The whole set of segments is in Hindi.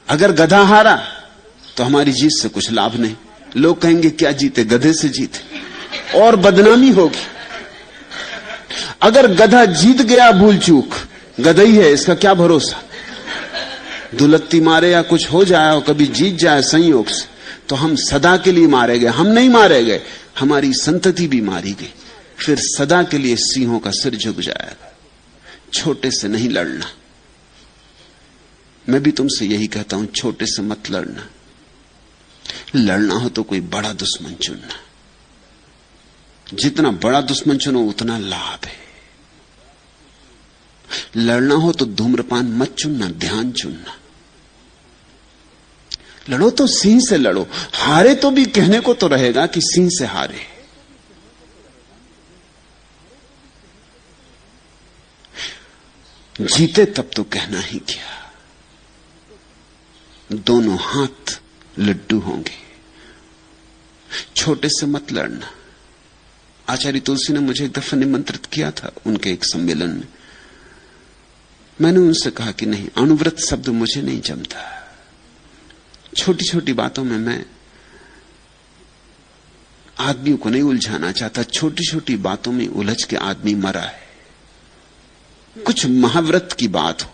अगर गधा हारा तो हमारी जीत से कुछ लाभ नहीं। लोग कहेंगे क्या जीते, गधे से जीते, और बदनामी होगी। अगर गधा जीत गया भूल चूक, गधा ही है, इसका क्या भरोसा, दुलत्ती मारे या कुछ हो जाए और कभी जीत जाए संयोग से, तो हम सदा के लिए मारे गए। हम नहीं मारे गए, हमारी संतति भी मारी गई। फिर सदा के लिए सिंहों का सिर झुक जाएगा। छोटे से नहीं लड़ना। मैं भी तुमसे यही कहता हूं, छोटे से मत लड़ना। लड़ना हो तो कोई बड़ा दुश्मन चुनना। जितना बड़ा दुश्मन चुनो उतना लाभ है। लड़ना हो तो धूम्रपान मत चुनना, ध्यान चुनना। लड़ो तो सिंह से लड़ो। हारे तो भी कहने को तो रहेगा कि सिंह से हारे। जीते तब तो कहना ही क्या। दोनों हाथ लड्डू होंगे। छोटे से मत लड़ना। आचार्य तुलसी ने मुझे एक दफा निमंत्रित किया था उनके एक सम्मेलन में। मैंने उनसे कहा कि नहीं, अनुव्रत शब्द मुझे नहीं जमता। छोटी छोटी बातों में मैं आदमियों को नहीं उलझाना चाहता। छोटी छोटी बातों में उलझ के आदमी मरा है। कुछ महाव्रत की बात हो।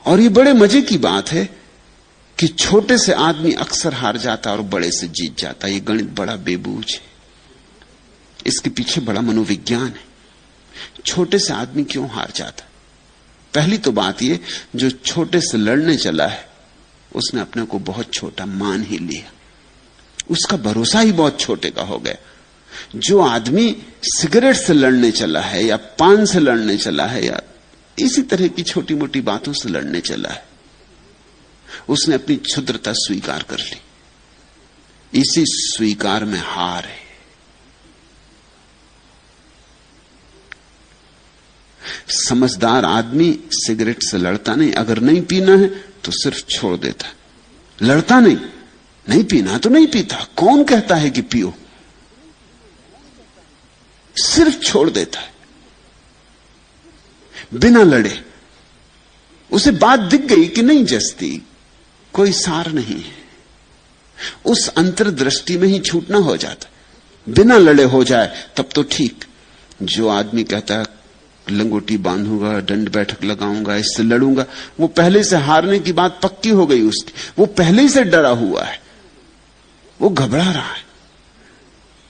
और ये बड़े मजे की बात है कि छोटे से आदमी अक्सर हार जाता और बड़े से जीत जाता। ये गणित बड़ा बेबूझ है। इसके पीछे बड़ा मनोविज्ञान है। छोटे से आदमी क्यों हार जाता? पहली तो बात ये, जो छोटे से लड़ने चला है उसने अपने को बहुत छोटा मान ही लिया। उसका भरोसा ही बहुत छोटे का हो गया। जो आदमी सिगरेट से लड़ने चला है या पान से लड़ने चला है या इसी तरह की छोटी मोटी बातों से लड़ने चला है, उसने अपनी क्षुद्रता स्वीकार कर ली। इसी स्वीकार में हार है। समझदार आदमी सिगरेट से लड़ता नहीं। अगर नहीं पीना है तो सिर्फ छोड़ देता है, लड़ता नहीं। नहीं पीना तो नहीं पीता। कौन कहता है कि पियो? सिर्फ छोड़ देता है बिना लड़े। उसे बात दिख गई कि नहीं जस्ती, कोई सार नहीं है। उस अंतर्दृष्टि में ही छूटना हो जाता। बिना लड़े हो जाए तब तो ठीक। जो आदमी कहता है लंगोटी बांधूंगा, दंड बैठक लगाऊंगा, इससे लड़ूंगा, वो पहले से हारने की बात पक्की हो गई उसकी। वो पहले ही से डरा हुआ है। वो घबरा रहा है।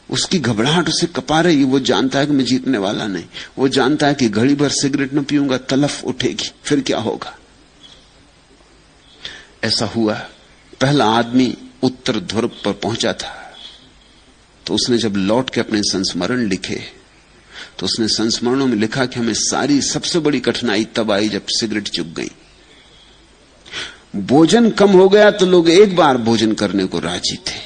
उसकी घबराहट उसे कपा रही। वो जानता है कि मैं जीतने वाला नहीं। वो जानता है कि घड़ी भर सिगरेट न पीऊंगा तलफ उठेगी, फिर क्या होगा। ऐसा हुआ। पहला आदमी उत्तर ध्रुव पर पहुंचा था, तो उसने जब लौट के अपने संस्मरण लिखे तो उसने संस्मरणों में लिखा कि हमें सारी सबसे बड़ी कठिनाई तब आई जब सिगरेट चुक गई। भोजन कम हो गया तो लोग एक बार भोजन करने को राजी थे,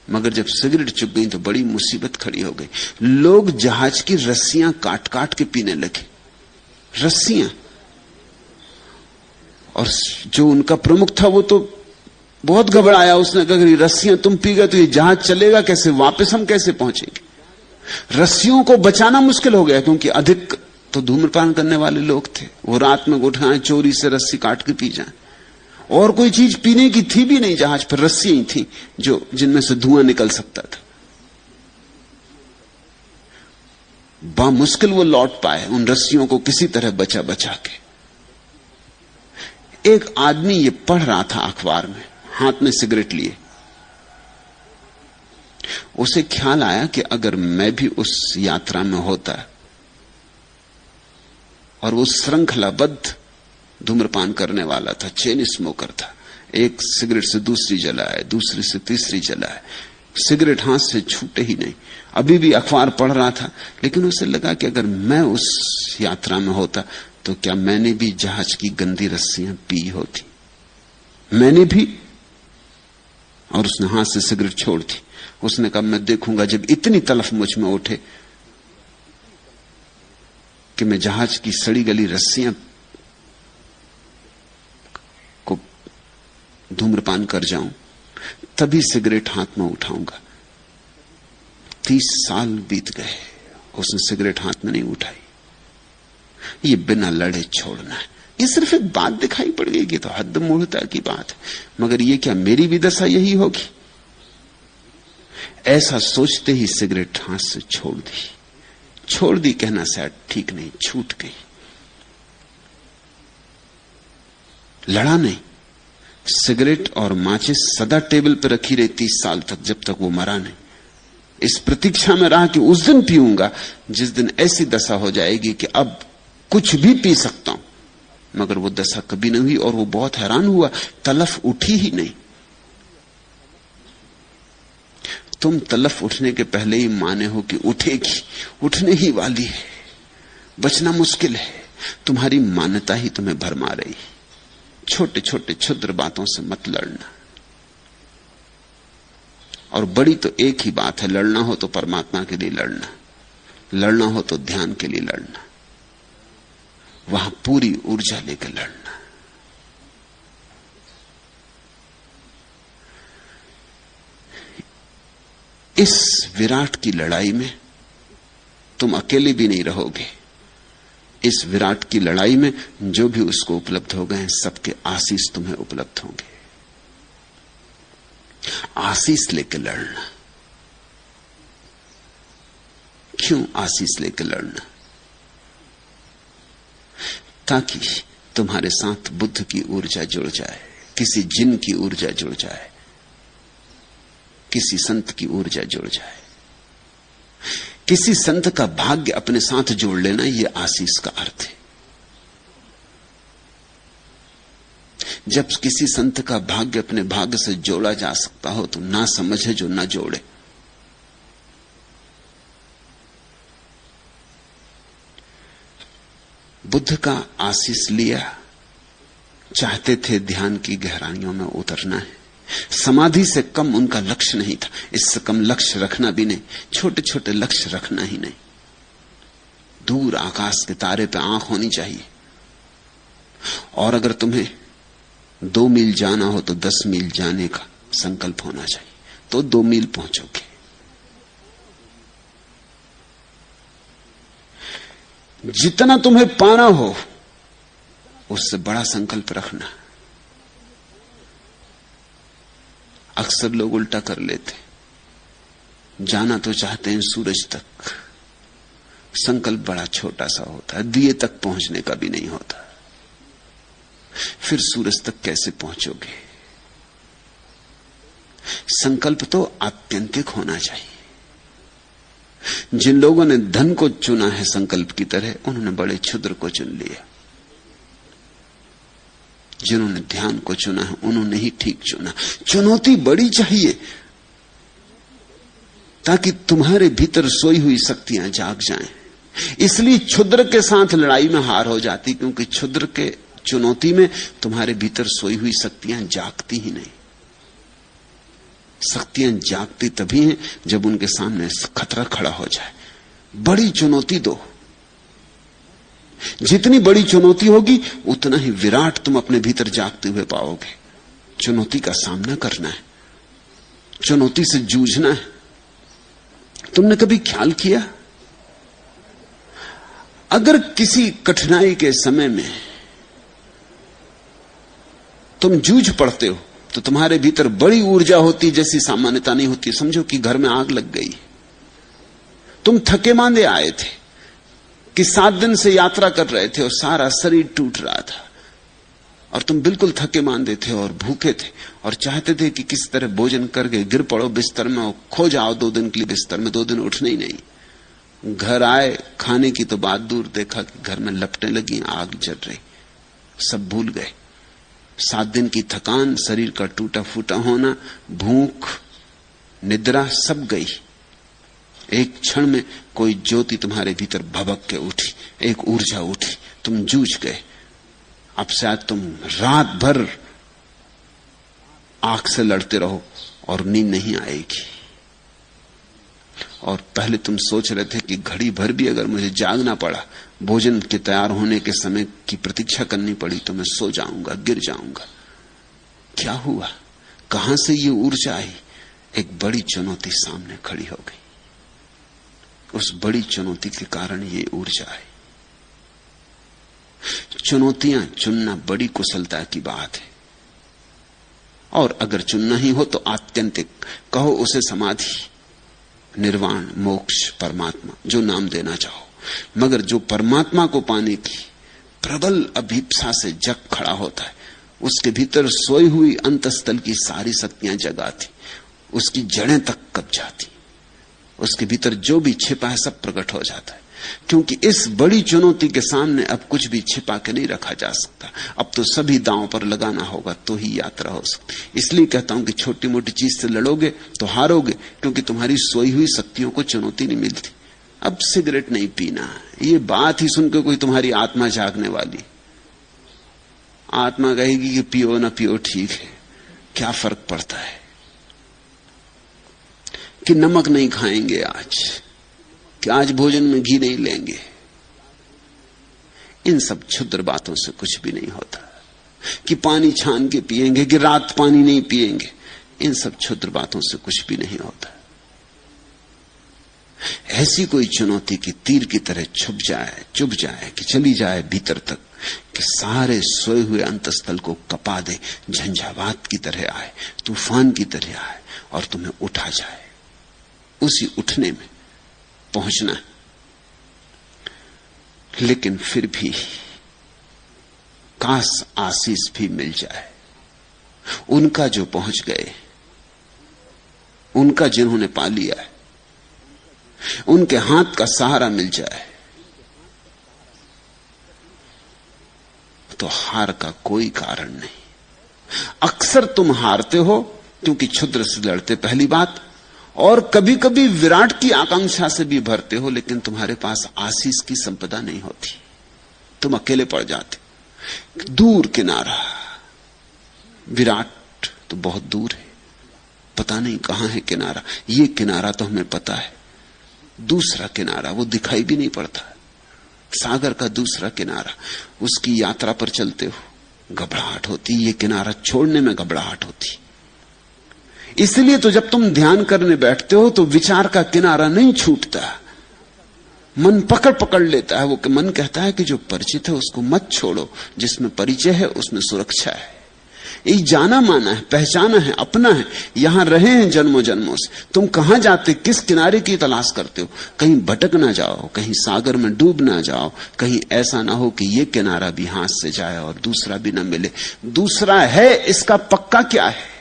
मगर जब सिगरेट चुक गई तो बड़ी मुसीबत खड़ी हो गई। लोग जहाज की रस्सियां काट काट के पीने लगे। रस्सियां। और जो उनका प्रमुख था वो तो बहुत घबराया। उसने कहा कि रस्सियां तुम पी गए तो ये जहाज चलेगा कैसे, वापस हम कैसे पहुंचेंगे। रस्सियों को बचाना मुश्किल हो गया, क्योंकि अधिक तो धूम्रपान करने वाले लोग थे। वो रात में उठाएं, चोरी से रस्सी काट के पी जाएं। और कोई चीज पीने की थी भी नहीं जहाज पर, रस्सियां ही थी जो जिनमें से धुआं निकल सकता था। बामुश्किल वो लौट पाए उन रस्सियों को किसी तरह बचा बचा के। एक आदमी ये पढ़ रहा था अखबार में, हाथ में सिगरेट लिए। उसे ख्याल आया कि अगर मैं भी उस यात्रा में होता और वो श्रृंखलाबद्ध धूम्रपान करने वाला था, चेन स्मोकर था, एक सिगरेट से दूसरी जलाए, दूसरी से तीसरी जलाए, सिगरेट हाथ से छूटे ही नहीं। अभी भी अखबार पढ़ रहा था, लेकिन उसे लगा कि अगर मैं उस यात्रा में होता तो क्या मैंने भी जहाज की गंदी रस्सियां पी होती, मैंने भी। और उसने हाथ से सिगरेट छोड़ दी। उसने कहा मैं देखूंगा जब इतनी तलफ मुझ में उठे कि मैं जहाज की सड़ी गली रस्सियां को धूम्रपान कर जाऊं, तभी सिगरेट हाथ में उठाऊंगा। 30 साल बीत गए, उसने सिगरेट हाथ में नहीं उठाई। ये बिना लड़े छोड़ना है। ये सिर्फ एक बात दिखाई पड़ गई कि तो हद मूढ़ता की बात है, मगर ये क्या मेरी भी दशा यही होगी? ऐसा सोचते ही सिगरेट हाथ से छोड़ दी कहना शायद ठीक नहीं, छूट गई। लड़ा नहीं। सिगरेट और माचिस सदा टेबल पर रखी रही 30 साल तक, जब तक वो मरा नहीं। इस प्रतीक्षा में रहा कि उस दिन पीऊंगा जिस दिन ऐसी दशा हो जाएगी कि अब कुछ भी पी सकता हूं, मगर वो दशा कभी नहीं हुई। और वो बहुत हैरान हुआ, तलफ उठी ही नहीं। तुम तलफ उठने के पहले ही माने हो कि उठेगी, उठने ही वाली है, बचना मुश्किल है। तुम्हारी मान्यता ही तुम्हें भरमा रही। छोटे छोटे क्षुद्र बातों से मत लड़ना। और बड़ी तो एक ही बात है, लड़ना हो तो परमात्मा के लिए लड़ना, लड़ना हो तो ध्यान के लिए लड़ना, वहां पूरी ऊर्जा लेकर लड़ना। इस विराट की लड़ाई में तुम अकेले भी नहीं रहोगे। इस विराट की लड़ाई में जो भी उसको उपलब्ध हो गए, सबके आशीष तुम्हें उपलब्ध होंगे। आशीष लेकर लड़ना। क्यों आशीष लेकर लड़ना? ताकि तुम्हारे साथ बुद्ध की ऊर्जा जुड़ जाए, किसी जिन की ऊर्जा जुड़ जाए, किसी संत की ऊर्जा जुड़ जाए। किसी संत का भाग्य अपने साथ जोड़ लेना, यह आशीष का अर्थ है। जब किसी संत का भाग्य अपने भाग्य से जोड़ा जा सकता हो तो ना समझे जो ना जोड़े। बुद्ध का आशीष लिया, चाहते थे ध्यान की गहराइयों में उतरना है। समाधि से कम उनका लक्ष्य नहीं था, इससे कम लक्ष्य रखना भी नहीं, छोटे छोटे लक्ष्य रखना ही नहीं। दूर आकाश के तारे पे आंख होनी चाहिए। और अगर तुम्हें 2 मील जाना हो तो 10 मील जाने का संकल्प होना चाहिए, तो 2 मील पहुंचोगे। जितना तुम्हें पाना हो उससे बड़ा संकल्प रखना। अक्सर लोग उल्टा कर लेते, जाना तो चाहते हैं सूरज तक, संकल्प बड़ा छोटा सा होता है, दिए तक पहुंचने का भी नहीं होता। फिर सूरज तक कैसे पहुंचोगे? संकल्प तो आत्यंतिक होना चाहिए। जिन लोगों ने धन को चुना है संकल्प की तरह, उन्होंने बड़े क्षुद्र को चुन लिया। जिन्होंने ध्यान को चुना है उन्होंने ही ठीक चुना। चुनौती बड़ी चाहिए ताकि तुम्हारे भीतर सोई हुई शक्तियां जाग जाएं। इसलिए क्षुद्र के साथ लड़ाई में हार हो जाती, क्योंकि क्षुद्र के चुनौती में तुम्हारे भीतर सोई हुई शक्तियां जागती ही नहीं। शक्तियां जागती तभी हैं जब उनके सामने खतरा खड़ा हो जाए। बड़ी चुनौती दो। जितनी बड़ी चुनौती होगी उतना ही विराट तुम अपने भीतर जागते हुए पाओगे। चुनौती का सामना करना है, चुनौती से जूझना है। तुमने कभी ख्याल किया, अगर किसी कठिनाई के समय में तुम जूझ पड़ते हो तो तुम्हारे भीतर बड़ी ऊर्जा होती जैसी सामान्यता नहीं होती। समझो कि घर में आग लग गई, तुम थके मांदे आए थे कि 7 दिन से यात्रा कर रहे थे और सारा शरीर टूट रहा था, और तुम बिल्कुल थके मांदे थे और भूखे थे और चाहते थे कि किस तरह भोजन करके गिर पड़ो बिस्तर में और खो जाओ 2 दिन के लिए बिस्तर में, 2 दिन उठने ही नहीं। घर आए, खाने की तो बात दूर, देखा कि घर में लपटें लगी, आग जल रही, सब भूल गए। 7 दिन की थकान, शरीर का टूटा फूटा होना, भूख, निद्रा सब गई। एक क्षण में कोई ज्योति तुम्हारे भीतर भभक के उठी, एक ऊर्जा उठी, तुम जूझ गए। अब शायद तुम रात भर आंख से लड़ते रहो और नींद नहीं आएगी। और पहले तुम सोच रहे थे कि घड़ी भर भी अगर मुझे जागना पड़ा, भोजन के तैयार होने के समय की प्रतीक्षा करनी पड़ी, तो मैं सो जाऊंगा, गिर जाऊंगा। क्या हुआ? कहां से ये ऊर्जा आई? एक बड़ी चुनौती सामने खड़ी हो गई। उस बड़ी चुनौती के कारण ये ऊर्जा आई। चुनौतियां चुनना बड़ी कुशलता की बात है। और अगर चुनना ही हो तो आत्यंतिक कहो उसे समाधि, निर्वाण, मोक्ष, परमात्मा, जो नाम देना चाहो। मगर जो परमात्मा को पाने की प्रबल अभिप्सा से जग खड़ा होता है, उसके भीतर सोई हुई अंतस्थल की सारी शक्तियां जगाती, उसकी जड़ें तक कब जाती, उसके भीतर जो भी छिपा है सब प्रकट हो जाता है। क्योंकि इस बड़ी चुनौती के सामने अब कुछ भी छिपा के नहीं रखा जा सकता। अब तो सभी दांव पर लगाना होगा तो ही यात्रा हो सकती। इसलिए कहता हूं कि छोटी मोटी चीज से लड़ोगे तो हारोगे, क्योंकि तुम्हारी सोई हुई शक्तियों को चुनौती नहीं मिलती। अब सिगरेट नहीं पीना, ये बात ही सुनकर कोई तुम्हारी आत्मा जागने वाली, आत्मा कहेगी कि पियो ना पियो ठीक है, क्या फर्क पड़ता है। कि नमक नहीं खाएंगे आज, कि आज भोजन में घी नहीं लेंगे, इन सब क्षुद्र बातों से कुछ भी नहीं होता। कि पानी छान के पिएंगे, कि रात पानी नहीं पिएंगे, इन सब क्षुद्र बातों से कुछ भी नहीं होता। ऐसी कोई चुनौती की तीर की तरह छुप जाए, चुभ जाए, कि चली जाए भीतर तक, कि सारे सोए हुए अंतस्थल को कपा दे, झंझावात की तरह आए, तूफान की तरह आए और तुम्हें उठा जाए। उसी उठने में पहुंचना है। लेकिन फिर भी काश आशीष भी मिल जाए, उनका जो पहुंच गए, उनका जिन्होंने पा लिया है, उनके हाथ का सहारा मिल जाए, तो हार का कोई कारण नहीं। अक्सर तुम हारते हो क्योंकि क्षुद्र से लड़ते, पहली बात, और कभी कभी विराट की आकांक्षा से भी भरते हो, लेकिन तुम्हारे पास आशीष की संपदा नहीं होती, तुम अकेले पड़ जाते। दूर किनारा, विराट तो बहुत दूर है, पता नहीं कहां है किनारा। ये किनारा तो हमें पता है, दूसरा किनारा वो दिखाई भी नहीं पड़ता। सागर का दूसरा किनारा, उसकी यात्रा पर चलते हो घबराहट होती, ये किनारा छोड़ने में घबराहट होती। इसलिए तो जब तुम ध्यान करने बैठते हो तो विचार का किनारा नहीं छूटता, मन पकड़ पकड़ लेता है। वो मन कहता है कि जो परिचित है उसको मत छोड़ो, जिसमें परिचय है उसमें सुरक्षा है, ये जाना माना है, पहचाना है, अपना है, यहां रहे हैं जन्मों जन्मों से। तुम कहां जाते, किस किनारे की तलाश करते हो? कहीं भटक ना जाओ, कहीं सागर में डूब ना जाओ, कहीं ऐसा ना हो कि ये किनारा भी हाथ से जाए और दूसरा भी ना मिले। दूसरा है, इसका पक्का क्या है?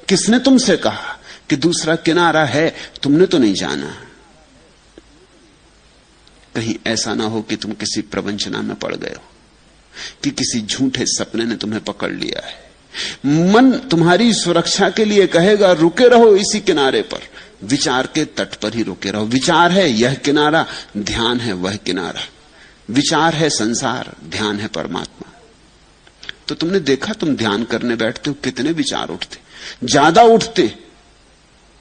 किसने तुमसे कहा कि दूसरा किनारा है? तुमने तो नहीं जाना। कहीं ऐसा ना हो कि तुम किसी प्रवंचना में पड़ गए हो, कि किसी झूठे सपने ने तुम्हें पकड़ लिया है। मन तुम्हारी सुरक्षा के लिए कहेगा रुके रहो इसी किनारे पर, विचार के तट पर ही रुके रहो। विचार है यह किनारा, ध्यान है वह किनारा। विचार है संसार, ध्यान है परमात्मा। तो तुमने देखा, तुम ध्यान करने बैठते हो कितने विचार उठते, ज्यादा उठते,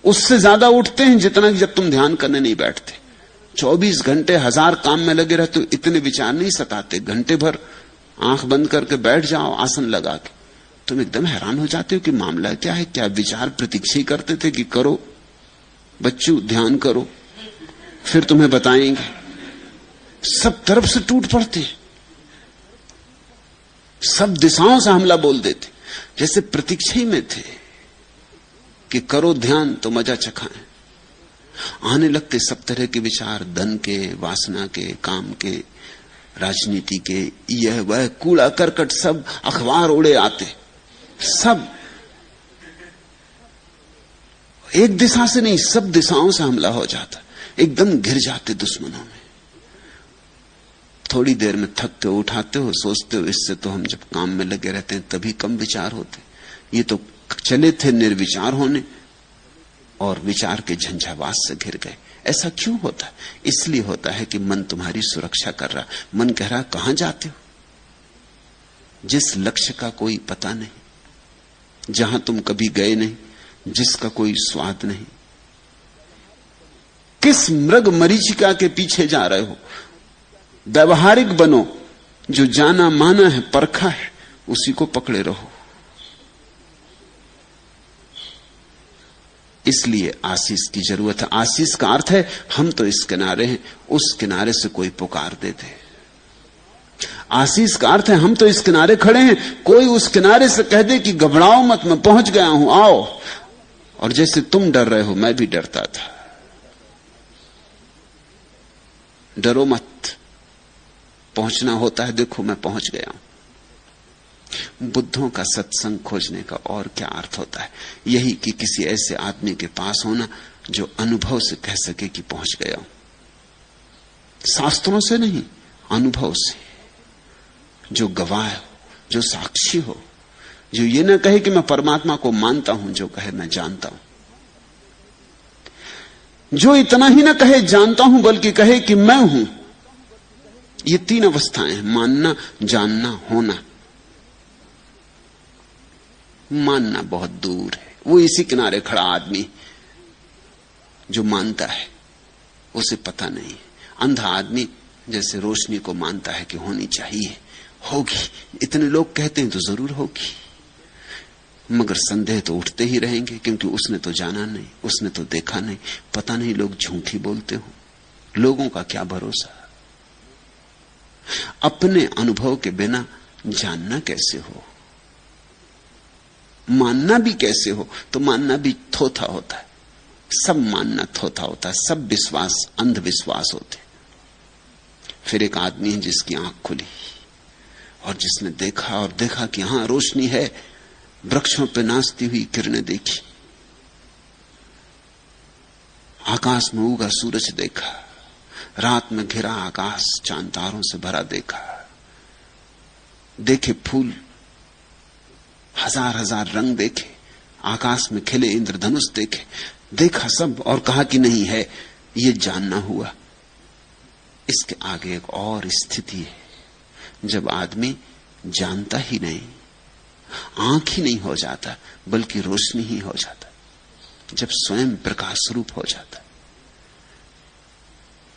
उससे ज्यादा उठते हैं जितना कि जब तुम ध्यान करने नहीं बैठते। 24 घंटे 1000 काम में लगे रहते हो, इतने विचार नहीं सताते। घंटे भर आंख बंद करके बैठ जाओ आसन लगा के, तुम एकदम हैरान हो जाते हो कि मामला क्या है। क्या विचार प्रतीक्षा ही करते थे कि करो बच्चों ध्यान करो, फिर तुम्हें बताएंगे। सब तरफ से टूट पड़ते, सब दिशाओं से हमला बोल देते, जैसे प्रतीक्षा ही में थे कि करो ध्यान तो मजा चखाएं। आने लगते सब तरह के विचार, धन के, वासना के, काम के, राजनीति के, यह वह कूड़ा करकट, सब अखबार उड़े आते, सब एक दिशा से नहीं, सब दिशाओं से हमला हो जाता। एकदम घिर जाते दुश्मनों में। थोड़ी देर में थक के उठाते हो, सोचते हो इससे तो हम जब काम में लगे रहते हैं तभी कम विचार होते, ये तो चले थे निर्विचार होने और विचार के झंझावात से घिर गए। ऐसा क्यों होता है? इसलिए होता है कि मन तुम्हारी सुरक्षा कर रहा। मन कह रहा कहां जाते हो, जिस लक्ष्य का कोई पता नहीं, जहां तुम कभी गए नहीं, जिसका कोई स्वाद नहीं। किस मृग मरीचिका के पीछे जा रहे हो? व्यवहारिक बनो, जो जाना माना है, परखा है, उसी को पकड़े रहो। इसलिए आशीष की जरूरत है। आशीष का अर्थ है हम तो इस किनारे हैं, उस किनारे से कोई पुकार दे दे। आशीष का अर्थ है हम तो इस किनारे खड़े हैं, कोई उस किनारे से कह दे कि घबराओ मत, मैं पहुंच गया हूं, आओ। और जैसे तुम डर रहे हो मैं भी डरता था। डरो मत, पहुंचना होता है, देखो मैं पहुंच गया हूं। बुद्धों का सत्संग खोजने का और क्या अर्थ होता है? यही कि किसी ऐसे आदमी के पास होना जो अनुभव से कह सके कि पहुंच गया हूं। शास्त्रों से नहीं, अनुभव से, जो गवाह हो, जो साक्षी हो, जो ये न कहे कि मैं परमात्मा को मानता हूं, जो कहे मैं जानता हूं। जो इतना ही न कहे जानता हूं, बल्कि कहे कि मैं हूं। ये तीन अवस्थाएं हैं, मानना, जानना, होना। मानना बहुत दूर है, वो इसी किनारे खड़ा आदमी जो मानता है, उसे पता नहीं। अंधा आदमी जैसे रोशनी को मानता है कि होनी चाहिए, होगी, इतने लोग कहते हैं तो जरूर होगी, मगर संदेह तो उठते ही रहेंगे, क्योंकि उसने तो जाना नहीं, उसने तो देखा नहीं, पता नहीं लोग झूठ ही बोलते हो, लोगों का क्या भरोसा। अपने अनुभव के बिना जानना कैसे हो, मानना भी कैसे हो? तो मानना भी थोथा होता है, सब मानना थोथा होता है, सब विश्वास अंधविश्वास होते। फिर एक आदमी है जिसकी आंख खुली और जिसने देखा, और देखा कि हां रोशनी है, वृक्षों पे नाचती हुई किरणें देखी, आकाश में उगा सूरज देखा, रात में घिरा आकाश चांद तारों से भरा देखा, देखे फूल, हजार हजार रंग देखे, आकाश में खिले इंद्रधनुष देखे, देखा सब, और कहा कि नहीं है, ये जानना हुआ। इसके आगे एक और स्थिति है, जब आदमी जानता ही नहीं, आंख ही नहीं हो जाता, बल्कि रोशनी ही हो जाता, जब स्वयं प्रकाश रूप हो जाता।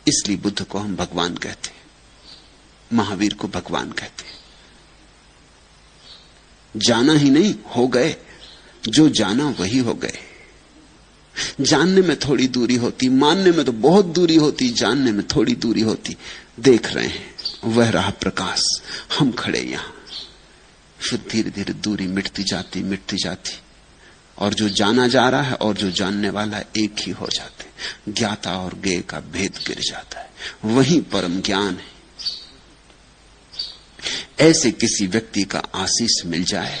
इसलिए बुद्ध को हम भगवान कहते हैं, महावीर को भगवान कहते हैं। जाना ही नहीं, हो गए, जो जाना वही हो गए। जानने में थोड़ी दूरी होती, मानने में तो बहुत दूरी होती, जानने में थोड़ी दूरी होती। देख रहे हैं, वह रहा प्रकाश, हम खड़े यहां, फिर धीरे धीरे दूरी मिटती जाती, मिटती जाती, और जो जाना जा रहा है और जो जानने वाला है एक ही हो जाते। ज्ञाता और ज्ञेय का भेद गिर जाता है, वही परम ज्ञान है। ऐसे किसी व्यक्ति का आशीष मिल जाए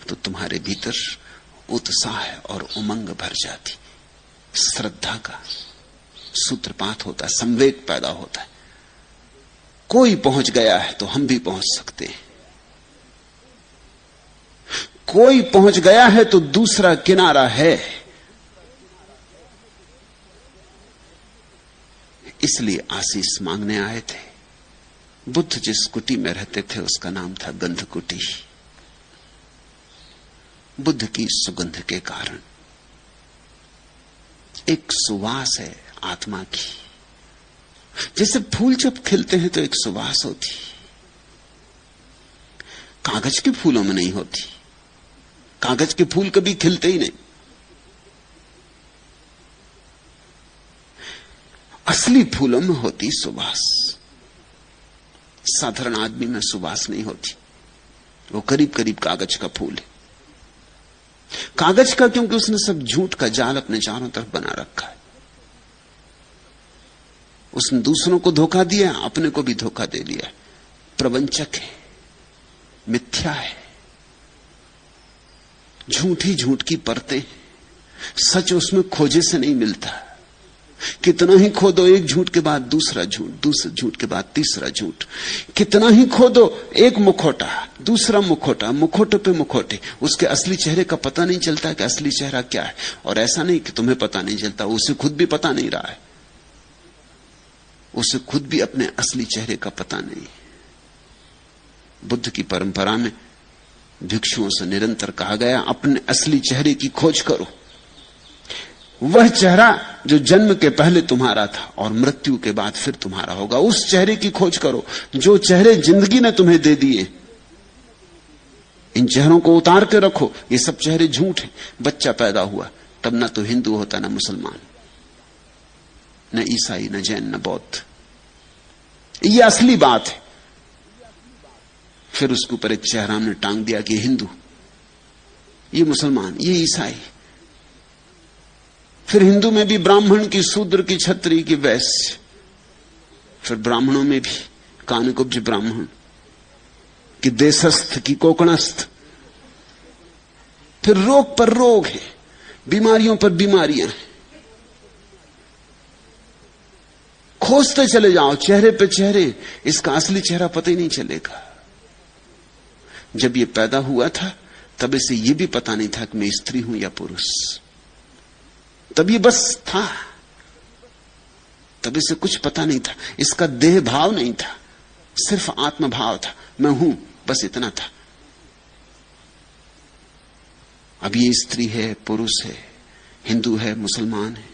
तो तुम्हारे भीतर उत्साह और उमंग भर जाती, श्रद्धा का सूत्रपात होता है, संवेग पैदा होता है। कोई पहुंच गया है तो हम भी पहुंच सकते हैं, कोई पहुंच गया है तो दूसरा किनारा है। इसलिए आशीष मांगने आए थे। बुद्ध जिस कुटी में रहते थे उसका नाम था गंध कुटी, बुद्ध की सुगंध के कारण। एक सुवास है आत्मा की, जैसे फूल जब खिलते हैं तो एक सुवास होती, कागज के फूलों में नहीं होती। कागज के फूल कभी खिलते ही नहीं। असली फूलों में होती सुवास, साधारण आदमी में सुवास नहीं होती। वो करीब करीब कागज का फूल है। कागज का क्योंकि उसने सब झूठ का जाल अपने चारों तरफ बना रखा है। उसने दूसरों को धोखा दिया, अपने को भी धोखा दे दिया। प्रवंचक है, मिथ्या है, झूठ ही झूठ की परतें, सच उसमें खोजे से नहीं मिलता। कितना ही खोदो, एक झूठ के बाद दूसरा झूठ, दूसरे झूठ के बाद तीसरा झूठ। कितना ही खोदो, एक मुखौटा, दूसरा मुखौटा, मुखौटे पे मुखौटे। उसके असली चेहरे का पता नहीं चलता कि असली चेहरा क्या है। और ऐसा नहीं कि तुम्हें पता नहीं चलता, उसे खुद भी पता नहीं रहा है, उसे खुद भी अपने असली चेहरे का पता नहीं। बुद्ध की परंपरा में भिक्षुओं से निरंतर कहा गया, अपने असली चेहरे की खोज करो। वह चेहरा जो जन्म के पहले तुम्हारा था और मृत्यु के बाद फिर तुम्हारा होगा, उस चेहरे की खोज करो। जो चेहरे जिंदगी ने तुम्हें दे दिए, इन चेहरों को उतार के रखो। ये सब चेहरे झूठ हैं। बच्चा पैदा हुआ तब न तो हिंदू होता, न मुसलमान, न ईसाई, न जैन, न बौद्ध। ये असली बात है। फिर उसके ऊपर एक चेहरा हमने टांग दिया कि हिंदू, ये मुसलमान, ये ईसाई। फिर हिंदू में भी ब्राह्मण की, शूद्र की, क्षत्रिय की, वैश्य। फिर ब्राह्मणों में भी कानकुब्ज ब्राह्मण कि देशस्थ की कोकणस्थ। फिर रोग पर रोग है, बीमारियों पर बीमारियां हैं। खोजते चले जाओ चेहरे पे चेहरे, इसका असली चेहरा पता ही नहीं चलेगा। जब ये पैदा हुआ था तब इसे ये भी पता नहीं था कि मैं स्त्री हूं या पुरुष। तब ये बस था, तब इसे कुछ पता नहीं था। इसका देह भाव नहीं था, सिर्फ आत्म भाव था, मैं हूं, बस इतना था। अब ये स्त्री है, पुरुष है, हिंदू है, मुसलमान है,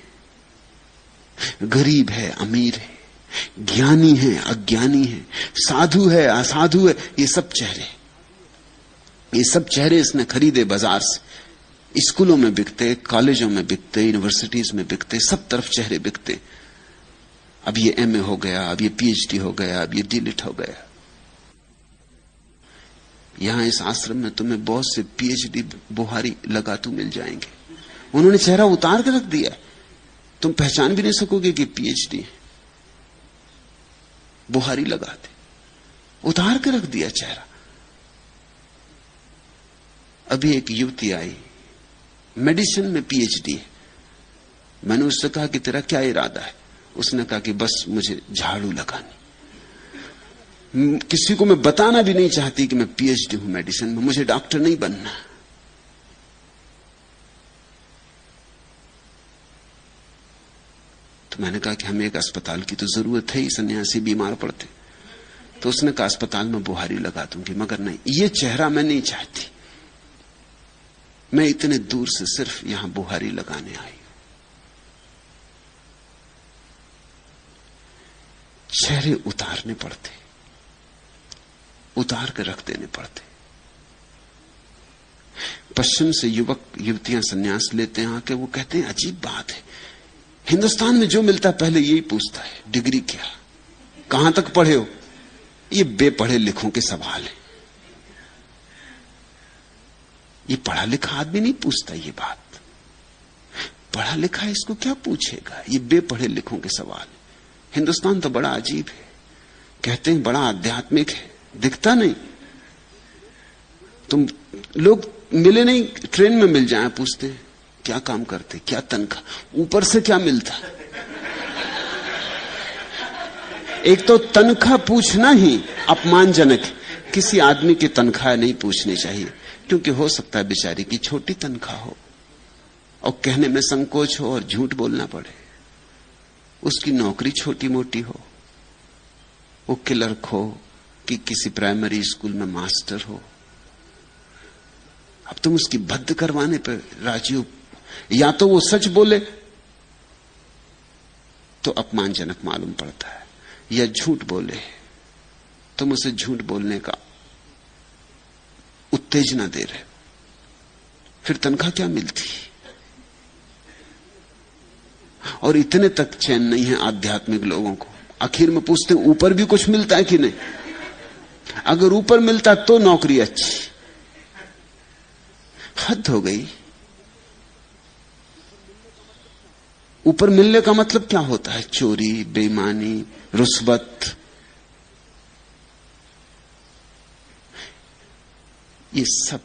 गरीब है, अमीर है, ज्ञानी है, अज्ञानी है, साधु है, असाधु है, ये सब चेहरे, ये सब चेहरे इसने खरीदे बाजार से। स्कूलों में बिकते, कॉलेजों में बिकते, यूनिवर्सिटीज में बिकते, सब तरफ चेहरे बिकते। अब ये एमए हो गया, अब ये पीएचडी हो गया, अब ये डीलिट हो गया। यहां इस आश्रम में तुम्हें बहुत से पीएचडी बुहारी लगातू मिल जाएंगे। उन्होंने चेहरा उतार के रख दिया, तुम पहचान भी नहीं सकोगे कि पीएचडी है। बुहारी लगाते, उतार के रख दिया चेहरा। अभी एक युवती आई, मेडिसिन में पीएचडी है। मैंने उससे कहा कि तेरा क्या इरादा है? उसने कहा कि बस मुझे झाड़ू लगानी। किसी को मैं बताना भी नहीं चाहती कि मैं पीएचडी हूं मेडिसिन में, मुझे डॉक्टर नहीं बनना। तो मैंने कहा कि हमें एक अस्पताल की तो जरूरत है ही, सन्यासी बीमार पड़ते। तो उसने कहा अस्पताल में बुहारी लगा दूंगी, मगर नहीं, ये चेहरा मैं नहीं चाहती। मैं इतने दूर से सिर्फ यहां बुहारी लगाने आई। चेहरे उतारने पड़ते, उतार कर रख देने पड़ते। पश्चिम से युवक युवतियां सन्यास लेते हैं आके, वो कहते हैं अजीब बात है, हिंदुस्तान में जो मिलता है पहले यही पूछता है, डिग्री क्या, कहां तक पढ़े हो। ये बेपढ़े लिखों के सवाल है। ये पढ़ा लिखा आदमी नहीं पूछता ये बात। पढ़ा लिखा इसको क्या पूछेगा, ये बेपढ़े लिखों के सवाल। हिंदुस्तान तो बड़ा अजीब है, कहते हैं बड़ा आध्यात्मिक है, दिखता नहीं। तुम लोग मिले नहीं, ट्रेन में मिल जाए, पूछते हैं क्या काम करते, क्या तनख्वाह, ऊपर से क्या मिलता। एक तो तनख्वाह पूछना ही अपमानजनक है। किसी आदमी की तनख्वाह नहीं पूछनी चाहिए, क्योंकि हो सकता है बेचारी की छोटी तनख्वाह हो और कहने में संकोच हो और झूठ बोलना पड़े। उसकी नौकरी छोटी मोटी हो, वो क्लर्क हो कि किसी प्राइमरी स्कूल में मास्टर हो। अब तुम उसकी भद्द करवाने पर राजी हो। या तो वो सच बोले तो अपमानजनक मालूम पड़ता है, या झूठ बोले तुम उसे झूठ बोलने का उत्तेजना दे रहे हो। फिर तनख्वाह क्या मिलती। और इतने तक चैन नहीं है आध्यात्मिक लोगों को, आखिर में पूछते हैं ऊपर भी कुछ मिलता है कि नहीं। अगर ऊपर मिलता तो नौकरी अच्छी। हद हो गई। ऊपर मिलने का मतलब क्या होता है? चोरी, बेईमानी, रुश्वत। ये सब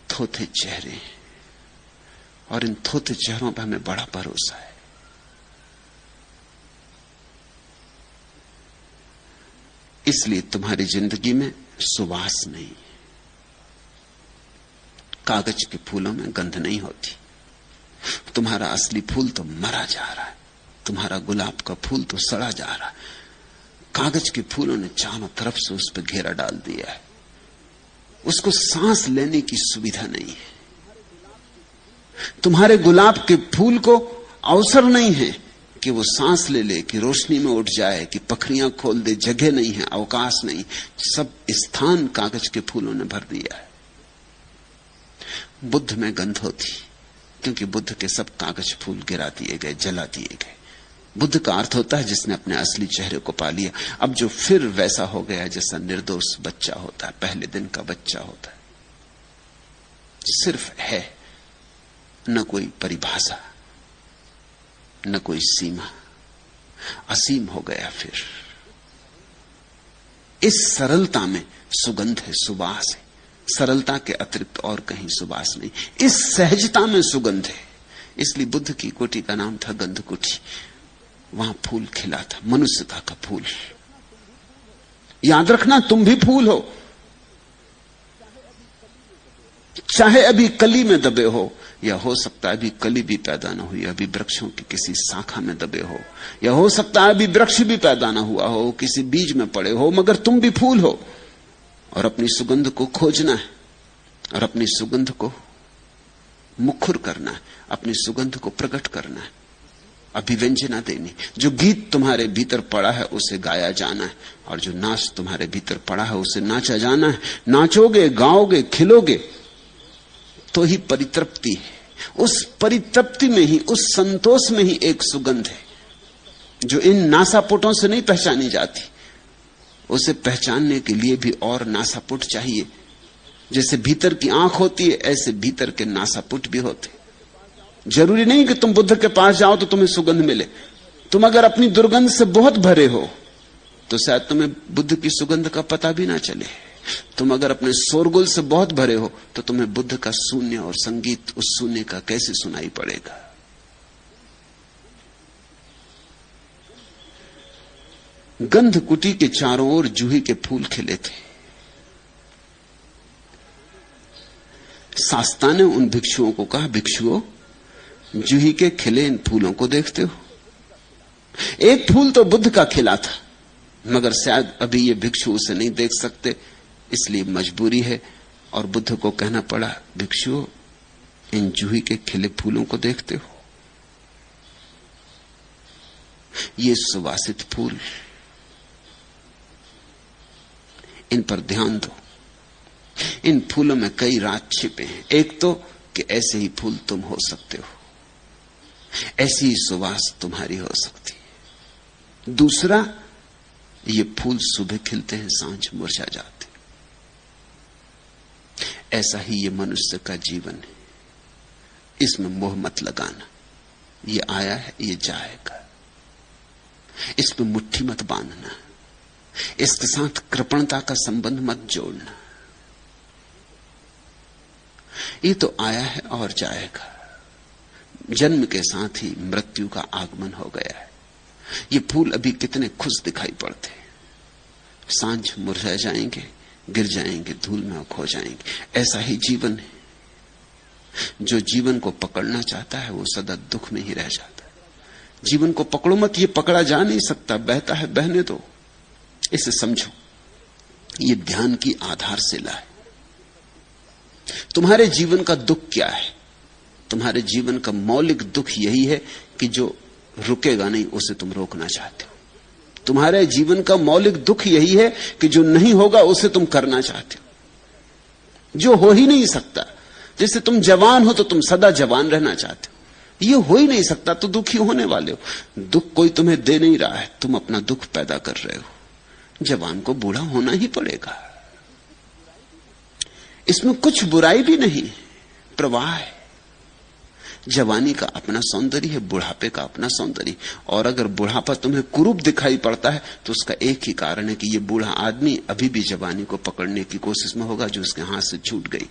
थोथे चेहरे हैं, और इन थोथे चेहरों पर हमें बड़ा भरोसा है। इसलिए तुम्हारी जिंदगी में सुवास नहीं, कागज के फूलों में गंध नहीं होती। तुम्हारा असली फूल तो मरा जा रहा है, तुम्हारा गुलाब का फूल तो सड़ा जा रहा है। कागज के फूलों ने चारों तरफ से उस पर घेरा डाल दिया है, उसको सांस लेने की सुविधा नहीं है। तुम्हारे गुलाब के फूल को अवसर नहीं है कि वो सांस ले ले, कि रोशनी में उठ जाए, कि पखरियां खोल दे। जगह नहीं है, अवकाश नहीं, सब स्थान कागज के फूलों ने भर दिया है। बुद्ध में गंध होती, क्योंकि बुद्ध के सब कागज फूल गिरा दिए गए, जला दिए गए। बुद्ध का अर्थ होता है जिसने अपने असली चेहरे को पा लिया। अब जो फिर वैसा हो गया जैसा निर्दोष बच्चा होता है, पहले दिन का बच्चा होता है, सिर्फ है, न कोई परिभाषा, न कोई सीमा, असीम हो गया। फिर इस सरलता में सुगंध है, सुबास है। सरलता के अतिरिक्त और कहीं सुबास नहीं, इस सहजता में सुगंध है। इसलिए बुद्ध की कुटी का नाम था गंध कुटी। वहां फूल खिला था, मनुष्यता का फूल। याद रखना, तुम भी फूल हो, चाहे अभी कली में दबे हो, या हो सकता है अभी कली भी पैदा ना हुई, अभी वृक्षों की किसी शाखा में दबे हो, या हो सकता है अभी वृक्ष भी पैदा ना हुआ हो, किसी बीज में पड़े हो, मगर तुम भी फूल हो। और अपनी सुगंध को खोजना है, और अपनी सुगंध को मुखर करना है, अपनी सुगंध को प्रकट करना है, अभिव्यंजना देनी। जो गीत तुम्हारे भीतर पड़ा है उसे गाया जाना है, और जो नाच तुम्हारे भीतर पड़ा है उसे नाचा जाना है। नाचोगे, गाओगे, खिलोगे तो ही परितृप्ति है। उस परितृप्ति में ही, उस संतोष में ही एक सुगंध है जो इन नासापुटों से नहीं पहचानी जाती। उसे पहचानने के लिए भी और नासापुट चाहिए। जैसे भीतर की आंख होती है, ऐसे भीतर के नासापुट भी होते। जरूरी नहीं कि तुम बुद्ध के पास जाओ तो तुम्हें सुगंध मिले। तुम अगर अपनी दुर्गंध से बहुत भरे हो तो शायद तुम्हें बुद्ध की सुगंध का पता भी ना चले। तुम अगर अपने शोरगुल से बहुत भरे हो तो तुम्हें बुद्ध का शून्य और संगीत उस शून्य का कैसे सुनाई पड़ेगा। गंध कुटी के चारों ओर जूही के फूल खिले थे। शास्ता ने उन भिक्षुओं को कहा, भिक्षुओं, जूही के खिले इन फूलों को देखते हो? एक फूल तो बुद्ध का खिला था, मगर शायद अभी ये भिक्षु उसे नहीं देख सकते, इसलिए मजबूरी है। और बुद्ध को कहना पड़ा, भिक्षुओं, इन जूही के खिले फूलों को देखते हो? ये सुवासित फूल, इन पर ध्यान दो। इन फूलों में कई राज छिपे हैं। एक तो कि ऐसे ही फूल तुम हो सकते हो, ऐसी ही सुवास तुम्हारी हो सकती है। दूसरा, ये फूल सुबह खिलते हैं, सांझ मुरझा जाते। ऐसा ही ये मनुष्य का जीवन है। इसमें मोह मत लगाना। ये आया है, ये जाएगा। इस पे मुट्ठी मत बांधना। इसके साथ कृपणता का संबंध मत जोड़ना। ये तो आया है और जाएगा। जन्म के साथ ही मृत्यु का आगमन हो गया है। ये फूल अभी कितने खुश दिखाई पड़ते, सांझ मुरझा जाएंगे, गिर जाएंगे, धूल में खो जाएंगे। ऐसा ही जीवन है। जो जीवन को पकड़ना चाहता है वो सदा दुख में ही रह जाता है। जीवन को पकड़ो मत, ये पकड़ा जा नहीं सकता, बहता है बहने दो। इसे समझो, ये ध्यान की आधारशिला है। तुम्हारे जीवन का दुख क्या है? तुम्हारे जीवन का मौलिक दुख यही है कि जो रुकेगा नहीं उसे तुम रोकना चाहते हो। तुम्हारे जीवन का मौलिक दुख यही है कि जो नहीं होगा उसे तुम करना चाहते हो। जो हो ही नहीं सकता, जैसे तुम जवान हो तो तुम सदा जवान रहना चाहते हो। ये हो ही नहीं सकता तो दुखी होने वाले हो। दुख कोई तुम्हें दे नहीं रहा है, तुम अपना दुख पैदा कर रहे हो। जवान को बूढ़ा होना ही पड़ेगा। इसमें कुछ बुराई भी नहीं, प्रवाह है। जवानी का अपना सौंदर्य है, बुढ़ापे का अपना सौंदर्य। और अगर बुढ़ापा तुम्हें कुरूप दिखाई पड़ता है तो उसका एक ही कारण है कि ये बूढ़ा आदमी अभी भी जवानी को पकड़ने की कोशिश में होगा जो उसके हाथ से छूट गई।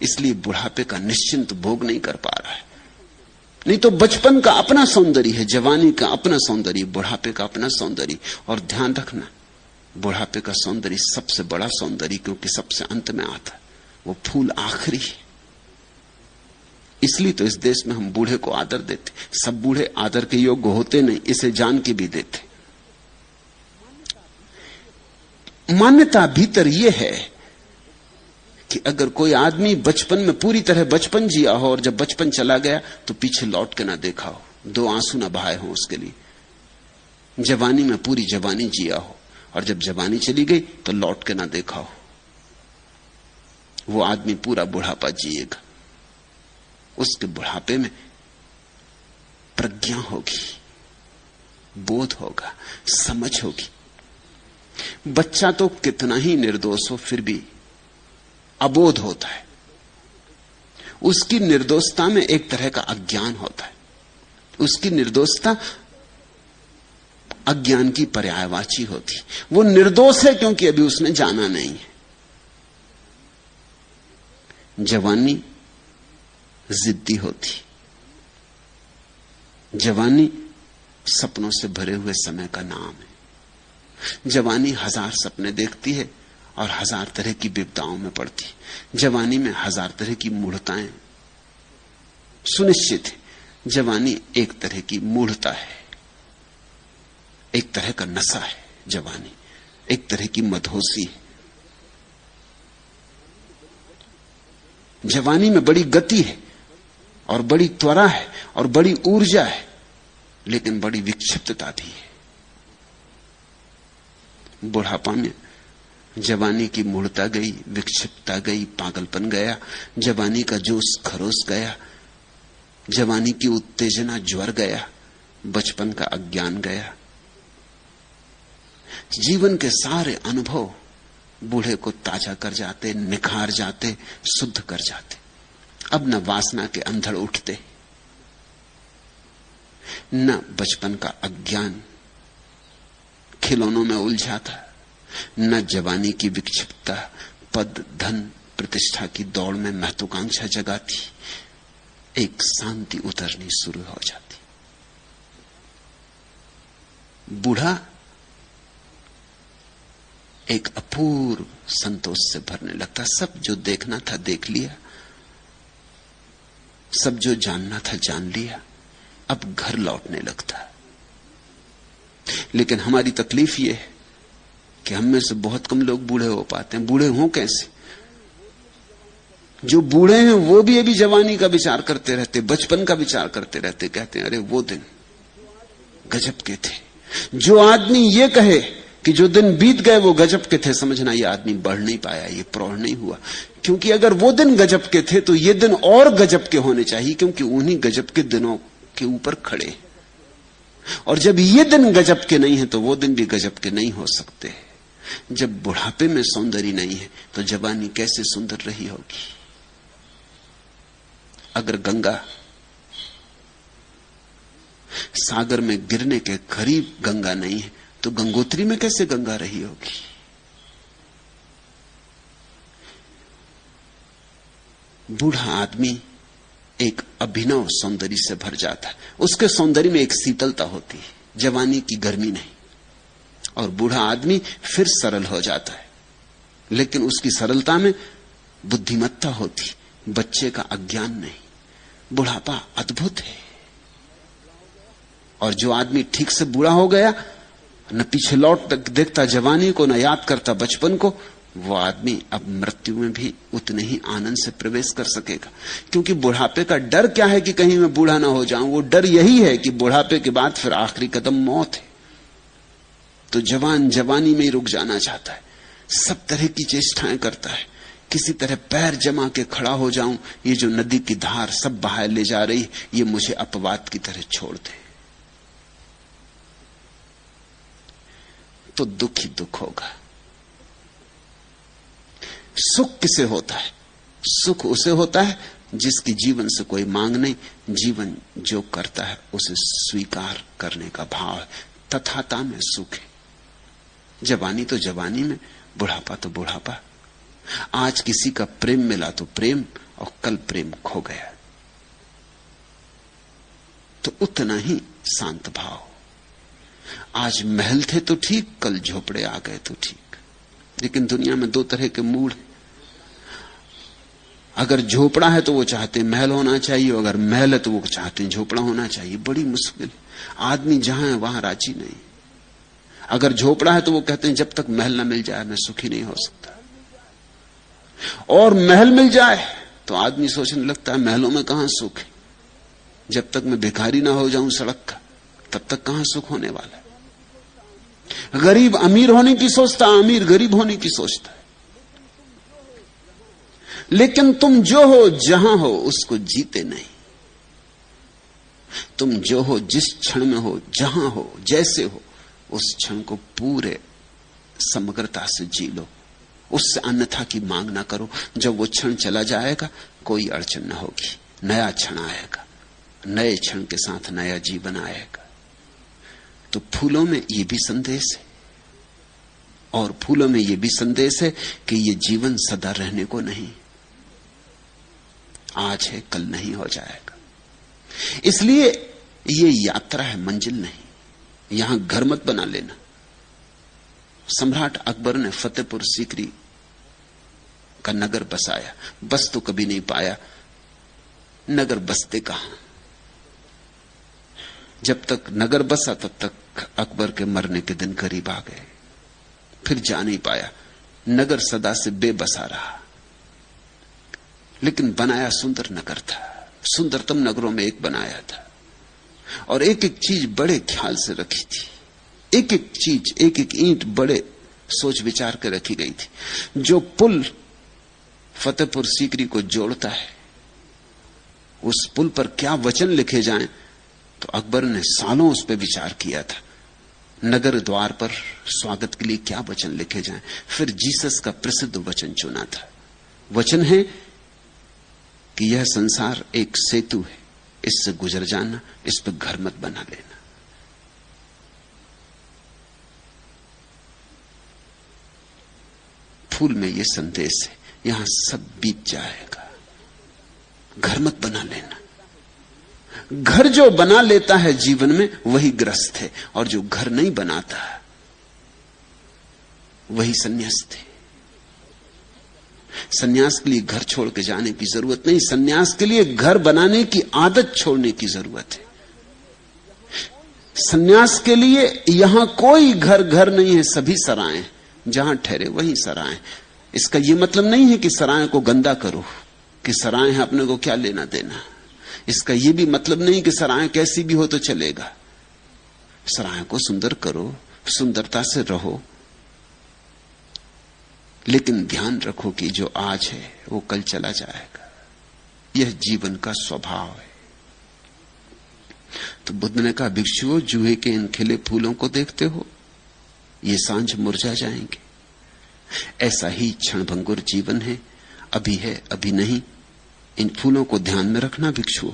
इसलिए बुढ़ापे का निश्चिंत भोग नहीं कर पा रहा है। नहीं तो बचपन का अपना सौंदर्य है, जवानी का अपना सौंदर्य, बुढ़ापे का अपना सौंदर्य। और ध्यान रखना, बुढ़ापे का सौंदर्य सबसे बड़ा सौंदर्य, क्योंकि सबसे अंत में आता है। वो फूल आखिरी है। इसलिए तो इस देश में हम बूढ़े को आदर देते। सब बूढ़े आदर के योग्य होते नहीं, इसे जान के भी देते। मान्यता भीतर यह है कि अगर कोई आदमी बचपन में पूरी तरह बचपन जिया हो और जब बचपन चला गया तो पीछे लौट के ना देखा हो, दो आंसू ना बहाए हो उसके लिए। जवानी में पूरी जवानी जिया हो और जब जवानी चली गई तो लौट के ना देखा हो, वो आदमी पूरा बुढ़ापा जिएगा। उसके बुढ़ापे में प्रज्ञा होगी, बोध होगा, समझ होगी। बच्चा तो कितना ही निर्दोष हो फिर भी अबोध होता है। उसकी निर्दोषता में एक तरह का अज्ञान होता है। उसकी निर्दोषता अज्ञान की पर्यायवाची होती। वो निर्दोष है क्योंकि अभी उसने जाना नहीं है। जवानी जिद्दी होती, जवानी सपनों से भरे हुए समय का नाम है। जवानी हजार सपने देखती है और हजार तरह की विपदाओं में पड़ती। जवानी में हजार तरह की मूढ़ताएं सुनिश्चित है। जवानी एक तरह की मूढ़ता है, एक तरह का नशा है। जवानी एक तरह की मदहोशी है। जवानी में बड़ी गति है और बड़ी त्वरा है और बड़ी ऊर्जा है, लेकिन बड़ी विक्षिप्तता भी है। बुढ़ापा में जवानी की मूढ़ता गई, विक्षिप्तता गई, पागलपन गया, जवानी का जोश खरोश गया, जवानी की उत्तेजना ज्वर गया, बचपन का अज्ञान गया। जीवन के सारे अनुभव बूढ़े को ताजा कर जाते, निखार जाते, शुद्ध कर जाते। अब न वासना के अंधड़ उठते, न बचपन का अज्ञान खिलौनों में उलझा था, न जवानी की विक्षिप्तता पद धन प्रतिष्ठा की दौड़ में महत्वाकांक्षा जगाती। एक शांति उतरनी शुरू हो जाती। बूढ़ा एक अपूर्व संतोष से भरने लगता। सब जो देखना था देख लिया, सब जो जानना था जान लिया, अब घर लौटने लगता। लेकिन हमारी तकलीफ यह है कि हम में से बहुत कम लोग बूढ़े हो पाते हैं। बूढ़े हों कैसे? जो बूढ़े हैं वो भी अभी जवानी का विचार करते रहते, बचपन का विचार करते रहते, कहते हैं अरे वो दिन गजब के थे। जो आदमी ये कहे कि जो दिन बीत गए वो गजब के थे, समझना ये आदमी बढ़ नहीं पाया, ये प्रौढ़ नहीं हुआ। क्योंकि अगर वो दिन गजब के थे तो ये दिन और गजब के होने चाहिए, क्योंकि उन्हीं गजब के दिनों के ऊपर खड़े। और जब ये दिन गजब के नहीं है तो वो दिन भी गजब के नहीं हो सकते। जब बुढ़ापे में सौंदर्य नहीं है तो जवानी कैसे सुंदर रही होगी। अगर गंगा सागर में गिरने के करीब गंगा नहीं है तो गंगोत्री में कैसे गंगा रही होगी। बूढ़ा आदमी एक अभिनव सौंदर्य से भर जाता है। उसके सौंदर्य में एक शीतलता होती है, जवानी की गर्मी नहीं। और बूढ़ा आदमी फिर सरल हो जाता है, लेकिन उसकी सरलता में बुद्धिमत्ता होती, बच्चे का अज्ञान नहीं। बुढ़ापा अद्भुत है। और जो आदमी ठीक से बूढ़ा हो गया, न पीछे लौट देखता जवानी को, न याद करता बचपन को, वो आदमी अब मृत्यु में भी उतने ही आनंद से प्रवेश कर सकेगा। क्योंकि बुढ़ापे का डर क्या है कि कहीं मैं बूढ़ा ना हो जाऊं। वो डर यही है कि बुढ़ापे के बाद फिर आखिरी कदम मौत है। तो जवान जवानी में ही रुक जाना चाहता है, सब तरह की चेष्टाएं करता है, किसी तरह पैर जमा के खड़ा हो जाऊं, ये जो नदी की धार सब बहाए ले जा रही, ये मुझे अपवाद की तरह छोड़ दे। तो दुख ही दुख होगा। सुख किसे होता है? सुख उसे होता है जिसकी जीवन से कोई मांग नहीं, जीवन जो करता है उसे स्वीकार करने का भाव है। तथाता में सुख है। जवानी तो जवानी में, बुढ़ापा तो बुढ़ापा। आज किसी का प्रेम मिला तो प्रेम, और कल प्रेम खो गया तो उतना ही शांत भाव। आज महल थे तो ठीक, कल झोपड़े आ गए तो ठीक। लेकिन दुनिया में दो तरह के मूड हैं। अगर झोपड़ा है तो वो चाहते महल होना चाहिए, अगर महल है तो वो चाहते झोपड़ा होना चाहिए। बड़ी मुश्किल। आदमी जहां है वहां राजी नहीं। अगर झोपड़ा है तो वो कहते हैं जब तक महल ना मिल जाए मैं सुखी नहीं हो सकता। और महल मिल जाए तो आदमी सोचने लगता है महलों में कहां सुख है, जब तक मैं भिखारी ना हो जाऊं सड़क का तब तक कहां सुख होने वाला है। गरीब अमीर होने की सोचता, अमीर गरीब होने की सोचता है। लेकिन तुम जो हो जहां हो उसको जीते नहीं। तुम जो हो, जिस क्षण में हो, जहां हो, जैसे हो, उस क्षण को पूरे समग्रता से जी लो। उससे अन्यथा की मांग ना करो। जब वो क्षण चला जाएगा कोई अड़चन ना होगी, नया क्षण आएगा, नए क्षण के साथ नया जीवन आएगा। तो फूलों में ये भी संदेश है, और फूलों में ये भी संदेश है कि ये जीवन सदा रहने को नहीं, आज है कल नहीं हो जाएगा। इसलिए ये यात्रा है, मंजिल नहीं। यहां घर मत बना लेना। सम्राट अकबर ने फतेहपुर सीकरी का नगर बसाया, बस तो कभी नहीं पाया। नगर बसते कहां? जब तक नगर बसा तब तक अकबर के मरने के दिन करीब आ गए, फिर जा नहीं पाया। नगर सदा से बेबसा रहा, लेकिन बनाया सुंदर नगर था, सुंदरतम नगरों में एक बनाया था। और एक एक चीज बड़े ख्याल से रखी थी, एक एक चीज, एक एक ईंट बड़े सोच विचार कर रखी गई थी। जो पुल फतेहपुर सीकरी को जोड़ता है, उस पुल पर क्या वचन लिखे जाएं, तो अकबर ने सालों उस पर विचार किया था। नगर द्वार पर स्वागत के लिए क्या वचन लिखे जाएं। फिर जीसस का प्रसिद्ध वचन चुना था। वचन है कि यह संसार एक सेतु है, इससे गुजर जाना, इस पर घर मत बना लेना। फूल में यह संदेश है, यहां सब बीत जाएगा, घर मत बना लेना। घर जो बना लेता है जीवन में वही ग्रस्त है, और जो घर नहीं बनाता वही संन्यास्त है। संन्यास के लिए घर छोड़ के जाने की जरूरत नहीं, संन्यास के लिए घर बनाने की आदत छोड़ने की जरूरत है। संन्यास के लिए यहां कोई घर घर नहीं है, सभी सराएं, जहां ठहरे वहीं सराएं। इसका यह मतलब नहीं है कि सराय को गंदा करो, कि सराय है अपने को क्या लेना देना। इसका यह भी मतलब नहीं कि सराय कैसी भी हो तो चलेगा। सराय को सुंदर करो, सुंदरता से रहो, लेकिन ध्यान रखो कि जो आज है वो कल चला जाएगा। यह जीवन का स्वभाव है। तो बुद्ध ने कहा, भिक्षुओं, जूहे के इन खिले फूलों को देखते हो, ये सांझ मुरझा जाएंगे। ऐसा ही क्षणभंगुर जीवन है, अभी है अभी नहीं। इन फूलों को ध्यान में रखना भिक्षुओं।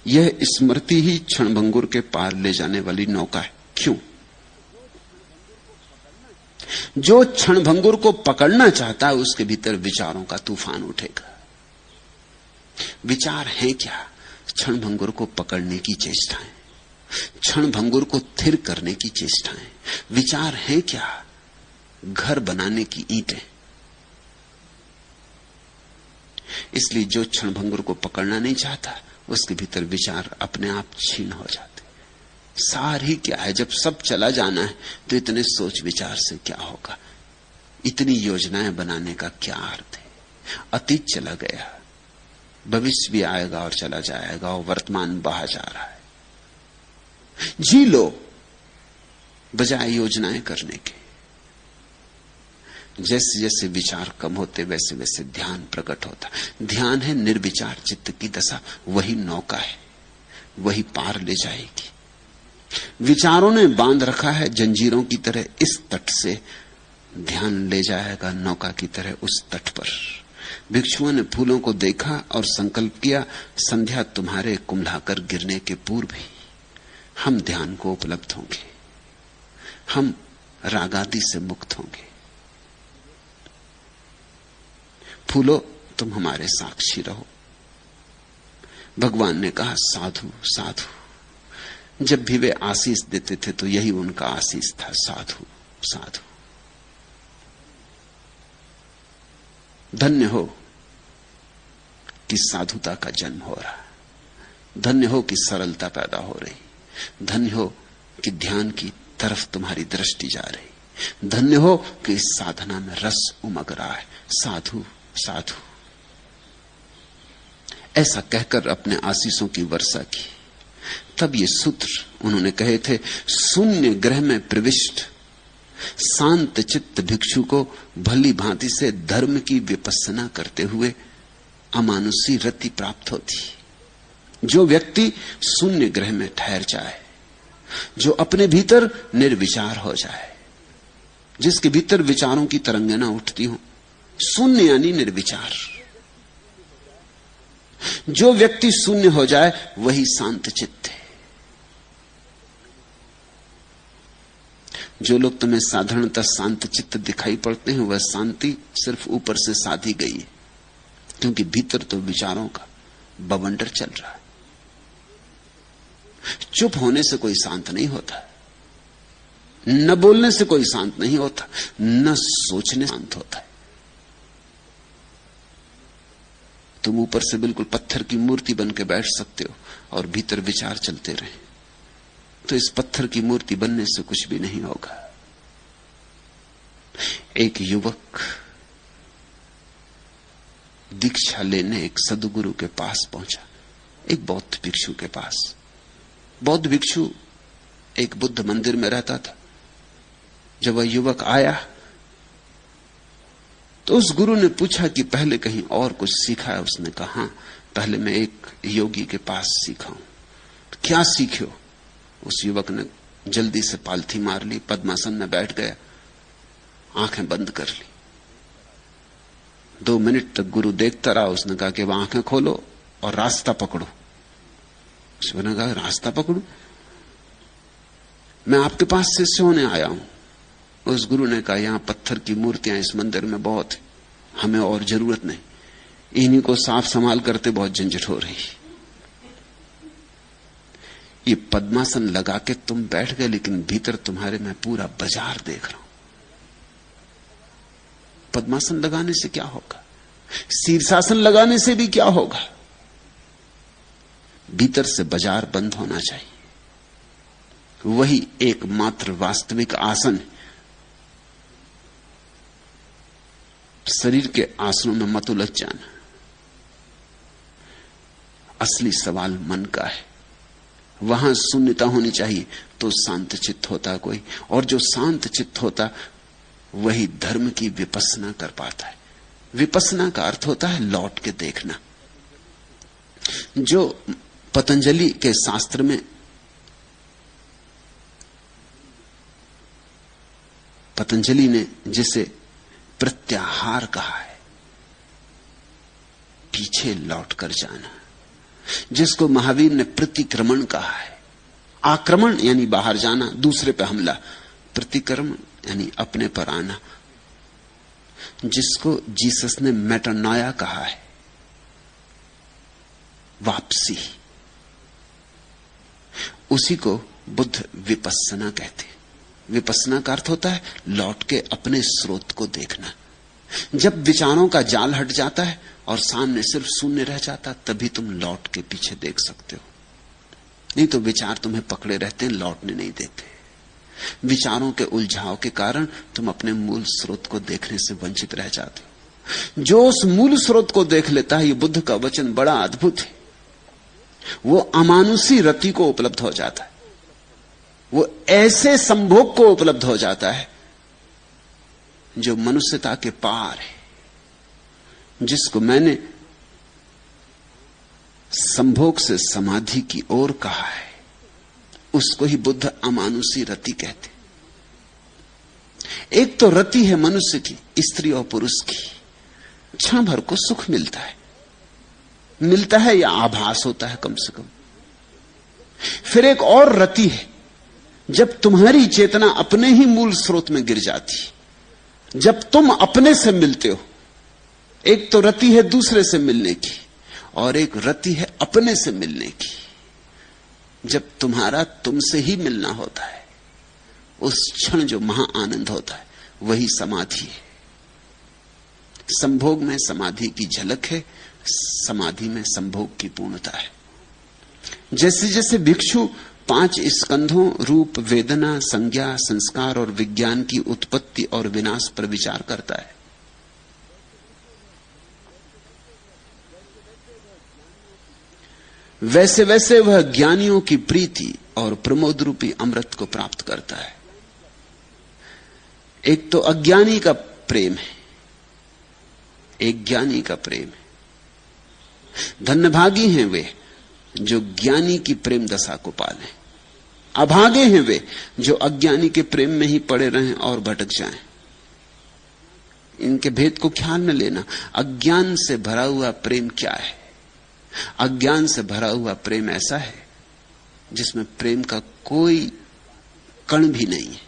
यह स्मृति ही क्षणभंगुर के पार ले जाने वाली नौका है। क्यों? जो क्षणभंगुर को पकड़ना चाहता है उसके भीतर विचारों का तूफान उठेगा। विचार है क्या? क्षणभंगुर को पकड़ने की चेष्टाएं, क्षणभंगुर को थिर करने की चेष्टाएं। विचार है क्या? घर बनाने की ईंटें। इसलिए जो क्षणभंगुर को पकड़ना नहीं चाहता उसके भीतर विचार अपने आप छीन हो जाते। सार ही क्या है? जब सब चला जाना है तो इतने सोच विचार से क्या होगा? इतनी योजनाएं बनाने का क्या अर्थ है? अतीत चला गया, भविष्य भी आएगा और चला जाएगा, और वर्तमान बहा जा रहा है। जी लो बजाय योजनाएं करने के। जैसे जैसे विचार कम होते वैसे वैसे ध्यान प्रकट होता। ध्यान है निर्विचार चित्त की दशा, वही नौका है, वही पार ले जाएगी। विचारों ने बांध रखा है जंजीरों की तरह इस तट से, ध्यान ले जाएगा नौका की तरह उस तट पर। भिक्षुओं ने फूलों को देखा और संकल्प किया, संध्या तुम्हारे कुम्भलाकर गिरने के पूर्व ही हम ध्यान को उपलब्ध होंगे, हम रागादि से मुक्त होंगे। फूलो तुम हमारे साक्षी रहो। भगवान ने कहा, साधु साधु। जब भी वे आशीष देते थे तो यही उनका आशीष था, साधु साधु। धन्य हो कि साधुता का जन्म हो रहा, धन्य हो कि सरलता पैदा हो रही, धन्य हो कि ध्यान की तरफ तुम्हारी दृष्टि जा रही, धन्य हो कि इस साधना में रस उमग रहा है। साधु साधु। ऐसा कहकर अपने आशीषों की वर्षा की। तब ये सूत्र उन्होंने कहे थे, शून्य ग्रह में प्रविष्ट शांत चित्त भिक्षु को भली भांति से धर्म की विपස්සना करते हुए अमानुषी रति प्राप्त होती। जो व्यक्ति शून्य ग्रह में ठहर जाए, जो अपने भीतर निर्विचार हो जाए, जिसके भीतर विचारों की तरंगें ना उठती हो, शून्य यानी निर्विचार, जो व्यक्ति शून्य हो जाए वही शांत चित्त है। जो लोग तुम्हें साधारणतः शांत चित्त दिखाई पड़ते हैं, वह शांति सिर्फ ऊपर से साधी गई है, क्योंकि भीतर तो विचारों का बवंडर चल रहा है। चुप होने से कोई शांत नहीं होता, न बोलने से कोई शांत नहीं होता, न सोचने से शांत होता है। तुम ऊपर से बिल्कुल पत्थर की मूर्ति बन के बैठ सकते हो और भीतर विचार चलते रहे, तो इस पत्थर की मूर्ति बनने से कुछ भी नहीं होगा। एक युवक दीक्षा लेने एक सद्गुरु के पास पहुंचा, एक बौद्ध भिक्षु के पास। बौद्ध भिक्षु एक बुद्ध मंदिर में रहता था। जब वह युवक आया तो उस गुरु ने पूछा कि पहले कहीं और कुछ सीखा है? उसने कहा, हाँ, पहले मैं एक योगी के पास सीखा हूं। तो क्या सीखे हो? उस युवक ने जल्दी से पालथी मार ली, पद्मासन में बैठ गया, आंखें बंद कर ली। 2 मिनट तक गुरु देखता रहा। उसने कहा कि वह आंखें खोलो और रास्ता पकड़ो। उसने कहा, रास्ता पकड़ू? मैं आपके पास शिष्य होने आया हूं। उस गुरु ने कहा, यहां पत्थर की मूर्तियां इस मंदिर में बहुत है, हमें और जरूरत नहीं, इन्हीं को साफ संभाल करते बहुत झंझट हो रही। ये पद्मासन लगा के तुम बैठ गए, लेकिन भीतर तुम्हारे मैं पूरा बाजार देख रहा हूं। पद्मासन लगाने से क्या होगा? शीर्षासन लगाने से भी क्या होगा? भीतर से बाजार बंद होना चाहिए। वही एकमात्र वास्तविक आसन है। शरीर के आसनों में मत उलझ जाना। असली सवाल मन का है। वहां शून्यता होनी चाहिए तो शांत चित्त होता कोई, और जो शांत चित्त होता वही धर्म की विपස්සना कर पाता है। विपස්සना का अर्थ होता है लौट के देखना। जो पतंजलि के शास्त्र में पतंजलि ने जिसे प्रत्याहार कहा है, पीछे लौट कर जाना, जिसको महावीर ने प्रतिक्रमण कहा है। आक्रमण यानी बाहर जाना, दूसरे पे हमला। प्रतिक्रमण यानी अपने पर आना, जिसको जीसस ने मेटानॉया कहा है, वापसी। उसी को बुद्ध विपස්සना कहते हैं। विपස්සना का अर्थ होता है लौट के अपने स्रोत को देखना। जब विचारों का जाल हट जाता है और सामने सिर्फ शून्य रह जाता, तभी तुम लौट के पीछे देख सकते हो। नहीं तो विचार तुम्हें पकड़े रहते हैं, लौटने नहीं देते। विचारों के उलझाव के कारण तुम अपने मूल स्रोत को देखने से वंचित रह जाते हो। जो उस मूल स्रोत को देख लेता है, ये बुद्ध का वचन बड़ा अद्भुत है, वो अमानुषी रति को उपलब्ध हो जाता है। वो ऐसे संभोग को उपलब्ध हो जाता है जो मनुष्यता के पार है, जिसको मैंने संभोग से समाधि की ओर कहा है। उसको ही बुद्ध अमानुषी रति कहते। एक तो रति है मनुष्य की, स्त्री और पुरुष की, क्षण भर को सुख मिलता है या आभास होता है कम से कम। फिर एक और रति है, जब तुम्हारी चेतना अपने ही मूल स्रोत में गिर जाती, जब तुम अपने से मिलते हो। एक तो रति है दूसरे से मिलने की, और एक रति है अपने से मिलने की। जब तुम्हारा तुमसे ही मिलना होता है, उस क्षण जो महा आनंद होता है, वही समाधि है। संभोग में समाधि की झलक है, समाधि में संभोग की पूर्णता है। जैसे जैसे भिक्षु 5 स्कंधों रूप, वेदना, संज्ञा, संस्कार और विज्ञान की उत्पत्ति और विनाश पर विचार करता है, वैसे वैसे वह ज्ञानियों की प्रीति और प्रमोद रूपी अमृत को प्राप्त करता है। एक तो अज्ञानी का प्रेम है, एक ज्ञानी का प्रेम है। धन्यभागी हैं वे जो ज्ञानी की प्रेम दशा को पालें। अभागे हैं वे जो अज्ञानी के प्रेम में ही पड़े रहें और भटक जाएं। इनके भेद को ख्याल में लेना। अज्ञान से भरा हुआ प्रेम क्या है? अज्ञान से भरा हुआ प्रेम ऐसा है जिसमें प्रेम का कोई कण भी नहीं है,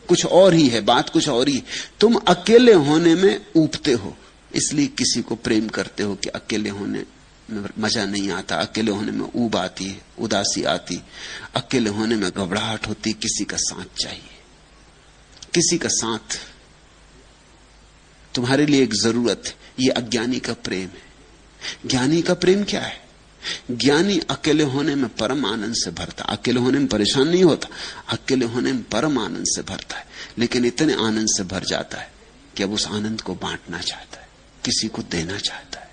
कुछ और ही है, बात कुछ और ही। तुम अकेले होने में ऊबते हो, इसलिए किसी को प्रेम करते हो कि अकेले होने में मजा नहीं आता, अकेले होने में ऊब आती है, उदासी आती, अकेले होने में घबराहट होती, किसी का साथ चाहिए, किसी का साथ तुम्हारे लिए एक जरूरत है। ये अज्ञानी का प्रेम है। ज्ञानी का प्रेम क्या है? ज्ञानी अकेले होने में परम आनंद से भरता, अकेले होने में परेशान नहीं होता, अकेले होने में परम आनंद से भरता है। लेकिन इतने आनंद से भर जाता है कि अब उस आनंद को बांटना चाहता है, किसी को देना चाहता है।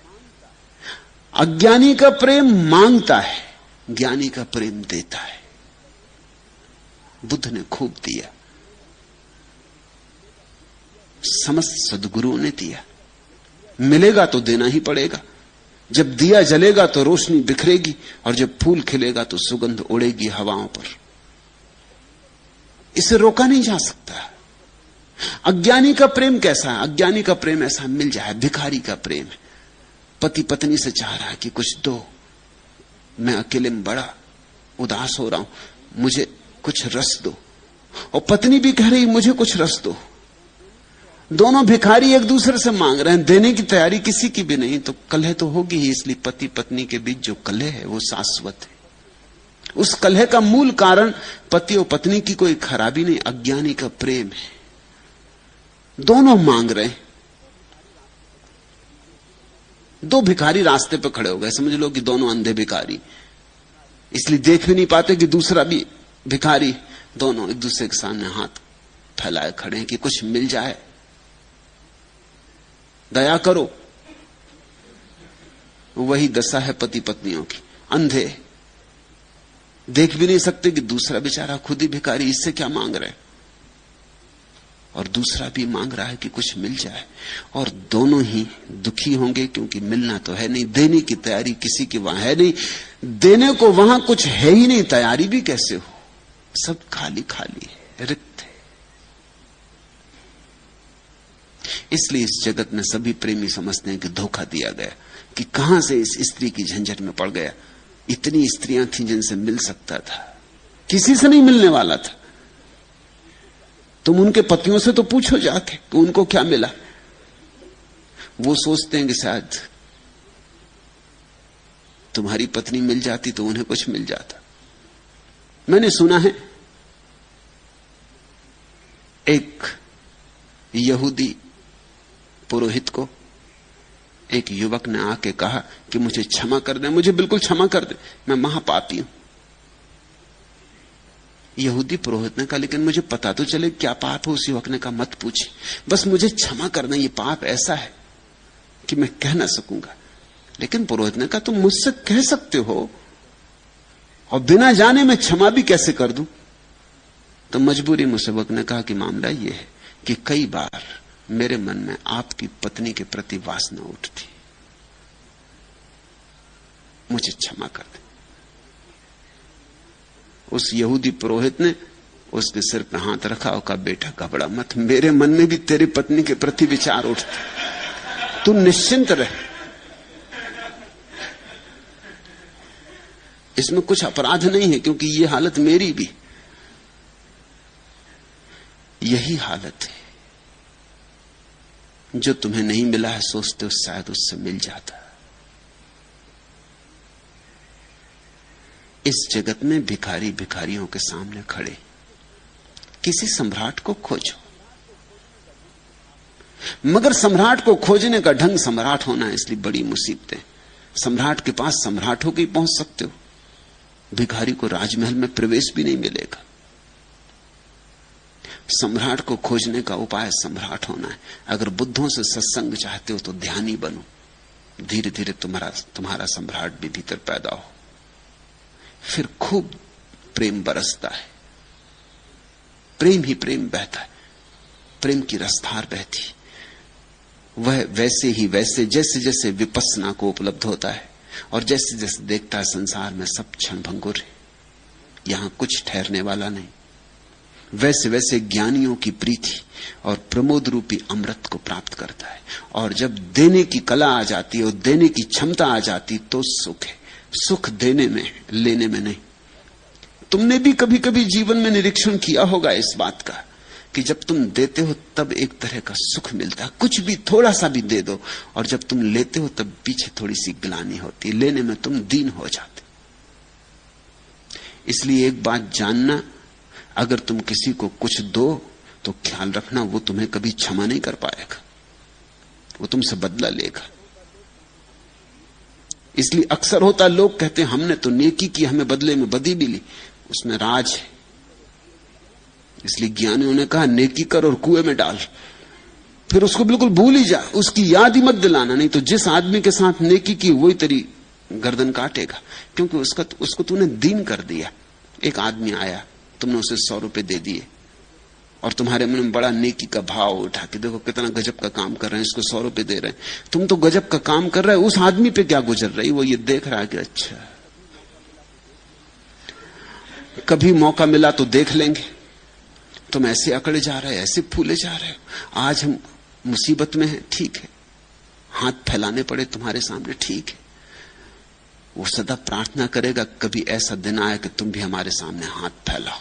अज्ञानी का प्रेम मांगता है, ज्ञानी का प्रेम देता है। बुद्ध ने खूब दिया, समस्त सद्गुरुओं ने दिया। मिलेगा तो देना ही पड़ेगा। जब दिया जलेगा तो रोशनी बिखरेगी, और जब फूल खिलेगा तो सुगंध उड़ेगी हवाओं पर। इसे रोका नहीं जा सकता। अज्ञानी का प्रेम कैसा है? अज्ञानी का प्रेम ऐसा मिल जाए, भिखारी का प्रेम है। पति पत्नी से चाह रहा है कि कुछ दो, मैं अकेले में बड़ा उदास हो रहा हूं, मुझे कुछ रस दो, और पत्नी भी कह रही मुझे कुछ रस दो। दोनों भिखारी एक दूसरे से मांग रहे हैं, देने की तैयारी किसी की भी नहीं, तो कलह तो होगी ही। इसलिए पति पत्नी के बीच जो कलह है वो शाश्वत है। उस कलह का मूल कारण पति और पत्नी की कोई खराबी नहीं, अज्ञानी का प्रेम है। दोनों मांग रहे हैं। दो भिखारी रास्ते पर खड़े हो गए, समझ लो कि दोनों अंधे भिखारी, इसलिए देख भी नहीं पाते कि दूसरा भी भिखारी। दोनों एक दूसरे के सामने हाथ फैलाए खड़े हैं कि कुछ मिल जाए, दया करो। वही दशा है पति पत्नियों की। अंधे देख भी नहीं सकते कि दूसरा बेचारा खुद ही भिखारी, इससे क्या मांग रहे, और दूसरा भी मांग रहा है कि कुछ मिल जाए। और दोनों ही दुखी होंगे, क्योंकि मिलना तो है नहीं, देने की तैयारी किसी की वहां है नहीं, देने को वहां कुछ है ही नहीं, तैयारी भी कैसे हो, सब खाली खाली है, रिक्त है। इसलिए इस जगत में सभी प्रेमी समझते हैं कि धोखा दिया गया, कि कहां से इस स्त्री की झंझट में पड़ गया। इतनी स्त्रियां थीं जिनसे मिल सकता था, किसी से नहीं मिलने वाला था। तुम उनके पतियों से तो पूछो जाके कि उनको क्या मिला। वो सोचते हैं कि शायद तुम्हारी पत्नी मिल जाती तो उन्हें कुछ मिल जाता। मैंने सुना है एक यहूदी पुरोहित को एक युवक ने आके कहा कि मुझे क्षमा कर दे, मुझे बिल्कुल क्षमा कर दे, मैं महापापी हूं। यहूदी पुरोहित ने कहा, लेकिन मुझे पता तो चले क्या पाप है। उस युवक ने कहा, मत पूछे, बस मुझे क्षमा करना, ये पाप ऐसा है कि मैं कह ना सकूंगा। लेकिन पुरोहित ने कहा, तुम मुझसे कह सकते हो और बिना जाने मैं क्षमा भी कैसे कर दूं? तो मजबूरी में युवक ने कहा कि मामला यह है कि कई बार मेरे मन में आपकी पत्नी के प्रति वासना उठती, मुझे क्षमा कर दे। उस यहूदी पुरोहित ने उसके सिर पर हाथ रखा और कहा, बेटा घबरा मत, मेरे मन में भी तेरी पत्नी के प्रति विचार उठते, तू निश्चिंत रह, इसमें कुछ अपराध नहीं है, क्योंकि ये हालत मेरी भी, यही हालत है। जो तुम्हें नहीं मिला है सोचते हो शायद उससे मिल जाता। इस जगत में भिखारी भिखारियों के सामने खड़े, किसी सम्राट को खोजो, मगर सम्राट को खोजने का ढंग सम्राट होना है, इसलिए बड़ी मुसीबतें। सम्राट के पास सम्राट होकर ही पहुंच सकते हो, भिखारी को राजमहल में प्रवेश भी नहीं मिलेगा। सम्राट को खोजने का उपाय सम्राट होना है। अगर बुद्धों से सत्संग चाहते हो तो ध्यानी बनो, धीरे धीरे तुम्हारा सम्राट भी भीतर पैदा हो, फिर खूब प्रेम बरसता है, प्रेम ही प्रेम बहता है, प्रेम की रसधार बहती। वह वैसे ही वैसे जैसे जैसे विपस्सना को उपलब्ध होता है, और जैसे जैसे देखता है संसार में सब क्षण भंगुर है, यहां कुछ ठहरने वाला नहीं, वैसे वैसे ज्ञानियों की प्रीति और प्रमोद रूपी अमृत को प्राप्त करता है। और जब देने की कला आ जाती है और देने की क्षमता आ जाती तो सुख है। सुख देने में, लेने में नहीं। तुमने भी कभी कभी जीवन में निरीक्षण किया होगा इस बात का कि जब तुम देते हो तब एक तरह का सुख मिलता है, कुछ भी थोड़ा सा भी दे दो, और जब तुम लेते हो तब पीछे थोड़ी सी ग्लानि होती है, लेने में तुम दीन हो जाते। इसलिए एक बात जानना, अगर तुम किसी को कुछ दो तो ख्याल रखना वो तुम्हें कभी क्षमा नहीं कर पाएगा, वो तुमसे बदला लेगा। इसलिए अक्सर होता, लोग कहते हैं हमने तो नेकी की, हमें बदले में बदी मिली, उसमें राज है। इसलिए ज्ञानियों ने कहा नेकी कर और कुएं में डाल, फिर उसको बिल्कुल भूल ही जा, उसकी याद ही मत दिलाना, नहीं तो जिस आदमी के साथ नेकी की वही तेरी गर्दन काटेगा, क्योंकि उसको तूने दीन कर दिया। एक आदमी आया, तुमने उसे 100 रुपए दे दिए और तुम्हारे मन में बड़ा नेकी का भाव उठा कि देखो कितना गजब का काम कर रहे हैं, इसको 100 रुपए दे रहे हैं। तुम तो गजब का काम कर रहे हो, उस आदमी पे क्या गुजर रही, वो ये देख रहा है कि अच्छा कभी मौका मिला तो देख लेंगे। तुम ऐसे अकड़े जा रहे हो, ऐसे फूले जा रहे हो, आज हम मुसीबत में हैं, ठीक है, हाथ फैलाने पड़े तुम्हारे सामने, ठीक है। वो सदा प्रार्थना करेगा कभी ऐसा दिन आए कि तुम भी हमारे सामने हाथ फैलाओ,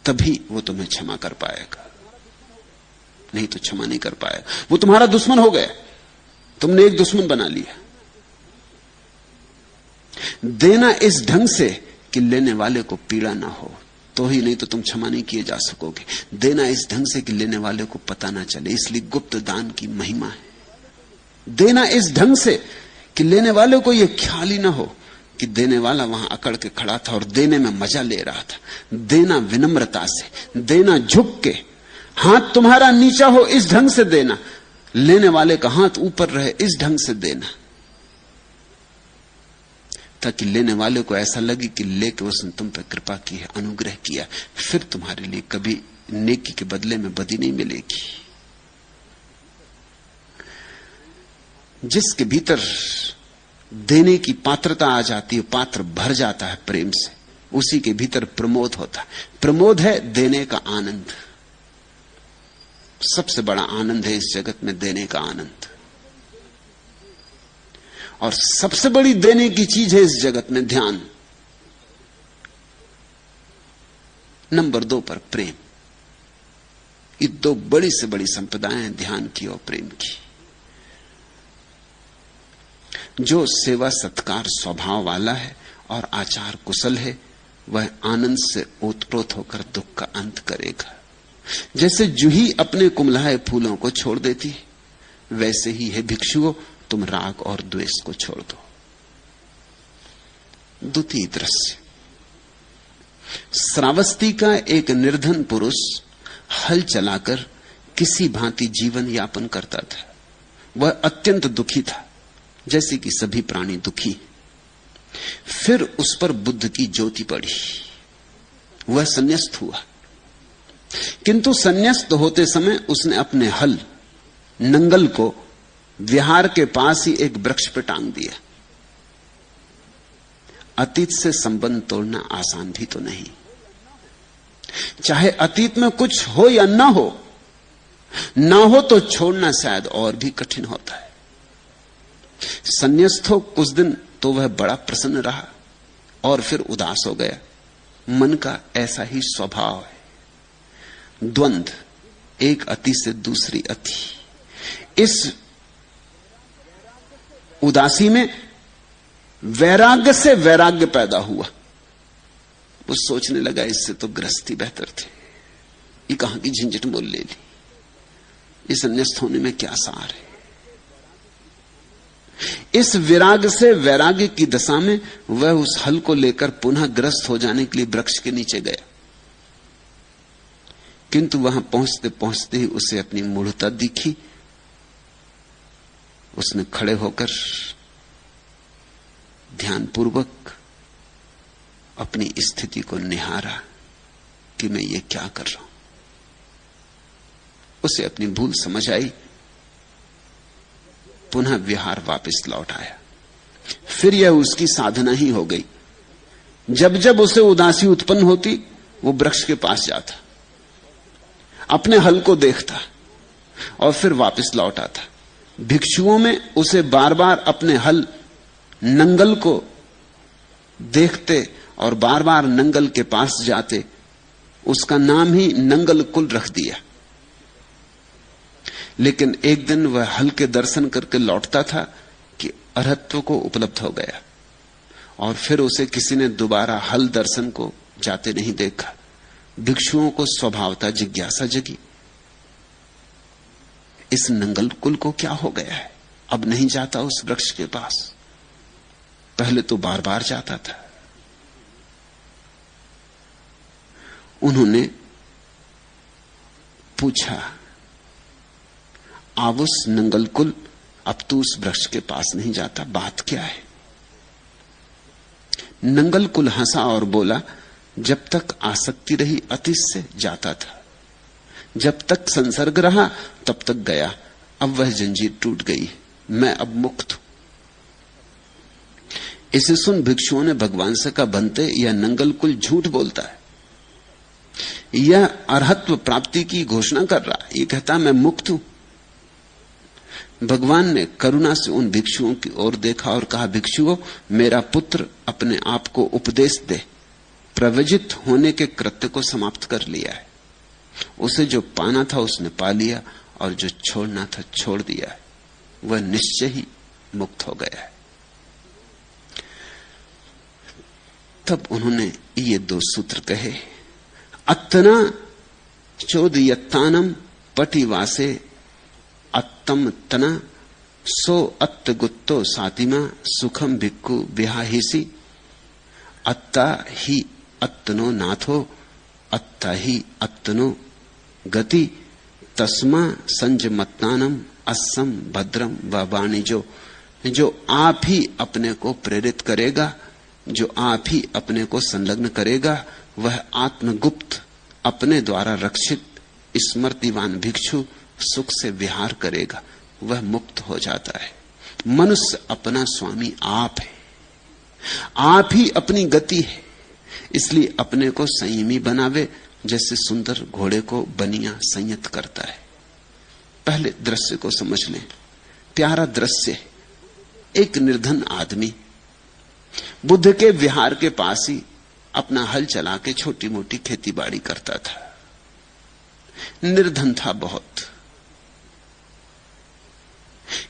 तभी वो तुम्हें क्षमा कर पाएगा, नहीं तो क्षमा नहीं कर पाएगा। वो तुम्हारा दुश्मन हो गया, तुमने एक दुश्मन बना लिया। देना इस ढंग से कि लेने वाले को पीड़ा ना हो, तो ही, नहीं तो तुम क्षमा नहीं किए जा सकोगे। देना इस ढंग से कि लेने वाले को पता ना चले, इसलिए गुप्त दान की महिमा है। देना इस ढंग से कि लेने वाले को यह ख्याल ही ना हो कि देने वाला वहां अकड़ के खड़ा था और देने में मजा ले रहा था। देना विनम्रता से, देना झुक के, हाथ तुम्हारा नीचा हो इस ढंग से देना, लेने वाले का हाथ ऊपर रहे इस ढंग से देना, ताकि लेने वाले को ऐसा लगे कि लेके उसने तुम पर कृपा की है, अनुग्रह किया। फिर तुम्हारे लिए कभी नेकी के बदले में बदी नहीं मिलेगी। जिसके भीतर देने की पात्रता आ जाती है, पात्र भर जाता है प्रेम से, उसी के भीतर प्रमोद होता है। प्रमोद है देने का आनंद। सबसे बड़ा आनंद है इस जगत में देने का आनंद, और सबसे बड़ी देने की चीज है इस जगत में ध्यान। नंबर 2 पर प्रेम। ये 2 बड़ी से बड़ी संपदाएं हैं, ध्यान की और प्रेम की। जो सेवा सत्कार स्वभाव वाला है और आचार कुशल है, वह आनंद से ओतप्रोत होकर दुख का अंत करेगा। जैसे जूही अपने कुमलाए फूलों को छोड़ देती है, वैसे ही है भिक्षुओं, तुम राग और द्वेष को छोड़ दो। द्वितीय दृश्य, श्रावस्ती का एक निर्धन पुरुष हल चलाकर किसी भांति जीवन यापन करता था। वह अत्यंत दुखी था, जैसे कि सभी प्राणी दुखी। फिर उस पर बुद्ध की ज्योति पड़ी, वह संन्यास्त हुआ। किंतु संन्यास्त होते समय उसने अपने हल नंगल को विहार के पास ही एक वृक्ष पर टांग दिया। अतीत से संबंध तोड़ना आसान भी तो नहीं, चाहे अतीत में कुछ हो या ना हो तो छोड़ना शायद और भी कठिन होता है। संन्यास्त हो कुछ दिन तो वह बड़ा प्रसन्न रहा और फिर उदास हो गया। मन का ऐसा ही स्वभाव है, द्वंद्व, एक अति से दूसरी अति। इस उदासी में वैराग्य से वैराग्य पैदा हुआ। वो सोचने लगा इससे तो गृहस्थी बेहतर थे, ये कहां की झंझट मोल ले ली, इस संन्यास्त होने में क्या सार है। इस विराग से वैराग्य की दशा में वह उस हल को लेकर पुनः ग्रस्त हो जाने के लिए वृक्ष के नीचे गया। किंतु वहां पहुंचते पहुंचते ही उसे अपनी मूढ़ता दिखी। उसने खड़े होकर ध्यानपूर्वक अपनी स्थिति को निहारा कि मैं ये क्या कर रहा हूं। उसे अपनी भूल समझ आई, पुनः विहार वापस लौट आया। फिर यह उसकी साधना ही हो गई। जब जब उसे उदासी उत्पन्न होती, वो वृक्ष के पास जाता, अपने हल को देखता और फिर वापस लौट आता। भिक्षुओं में उसे बार बार अपने हल नंगल को देखते और बार बार नंगल के पास जाते, उसका नाम ही नंगल कुल रख दिया। लेकिन एक दिन वह हल के दर्शन करके लौटता था कि अरहत्व को उपलब्ध हो गया, और फिर उसे किसी ने दोबारा हल दर्शन को जाते नहीं देखा। भिक्षुओं को स्वभावतः जिज्ञासा जगी, इस नंगल कुल को क्या हो गया है, अब नहीं जाता उस वृक्ष के पास, पहले तो बार बार जाता था। उन्होंने पूछा, आवुस नंगल कुल, अब तू उस वृक्ष के पास नहीं जाता, बात क्या है? नंगल कुल हंसा और बोला, जब तक आसक्ति रही अतीत से जाता था, जब तक संसर्ग रहा तब तक गया, अब वह जंजीर टूट गई, मैं अब मुक्त हूं। इसे सुन भिक्षुओं ने भगवान से कहा, बनते यह नंगल कुल झूठ बोलता है, यह अरहत्व प्राप्ति की घोषणा कर रहा है, यह कहता मैं मुक्त हूं। भगवान ने करुणा से उन भिक्षुओं की ओर देखा और कहा, भिक्षुओं, मेरा पुत्र अपने आप को उपदेश दे, प्रवजित होने के कृत्य को समाप्त कर लिया है, उसे जो पाना था उसने पा लिया और जो छोड़ना था छोड़ दिया है, वह निश्चय ही मुक्त हो गया है। तब उन्होंने ये दो सूत्र कहे, अत्तना चोदयत्तानम पटिवासे अत्तम तना सो अत्त गुत्तो सातिमा सुखम भिक्खु विहाहिसी अत्ता ही अत्तनो नाथो अत्ता ही अत्तनो गति तस्मा संजमत्तानम अस्सम भद्रम व वाणिजो। जो आप ही अपने को प्रेरित करेगा, जो आप ही अपने को संलग्न करेगा, वह आत्मगुप्त अपने द्वारा रक्षित स्मृतिवान भिक्षु सुख से विहार करेगा, वह मुक्त हो जाता है। मनुष्य अपना स्वामी आप है, आप ही अपनी गति है, इसलिए अपने को संयमी बनावे, जैसे सुंदर घोड़े को बनिया संयत करता है। पहले दृश्य को समझ लें, प्यारा दृश्य है, एक निर्धन आदमी बुद्ध के विहार के पास ही अपना हल चला के छोटी मोटी खेती बाड़ी करता था। निर्धन था बहुत,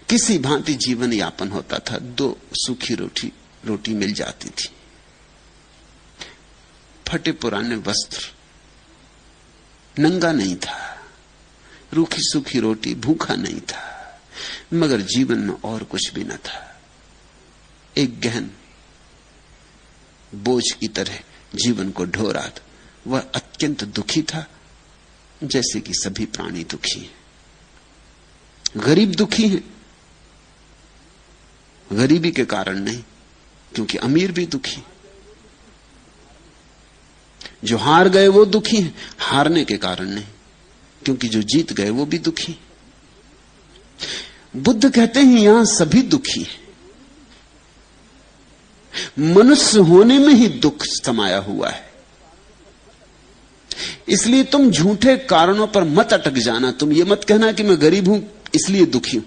किसी भांति जीवन यापन होता था, दो सूखी रोटी मिल जाती थी, फटे पुराने वस्त्र, नंगा नहीं था, रूखी सूखी रोटी, भूखा नहीं था, मगर जीवन में और कुछ भी न था। एक गहन बोझ की तरह जीवन को ढो रहा था। वह अत्यंत दुखी था, जैसे कि सभी प्राणी दुखी हैं। गरीब दुखी हैं, गरीबी के कारण नहीं, क्योंकि अमीर भी दुखी। जो हार गए वो दुखी हैं, हारने के कारण नहीं, क्योंकि जो जीत गए वो भी दुखी। बुद्ध कहते हैं यहां सभी दुखी हैं, मनुष्य होने में ही दुख समाया हुआ है। इसलिए तुम झूठे कारणों पर मत अटक जाना। तुम ये मत कहना कि मैं गरीब हूं इसलिए दुखी हूं,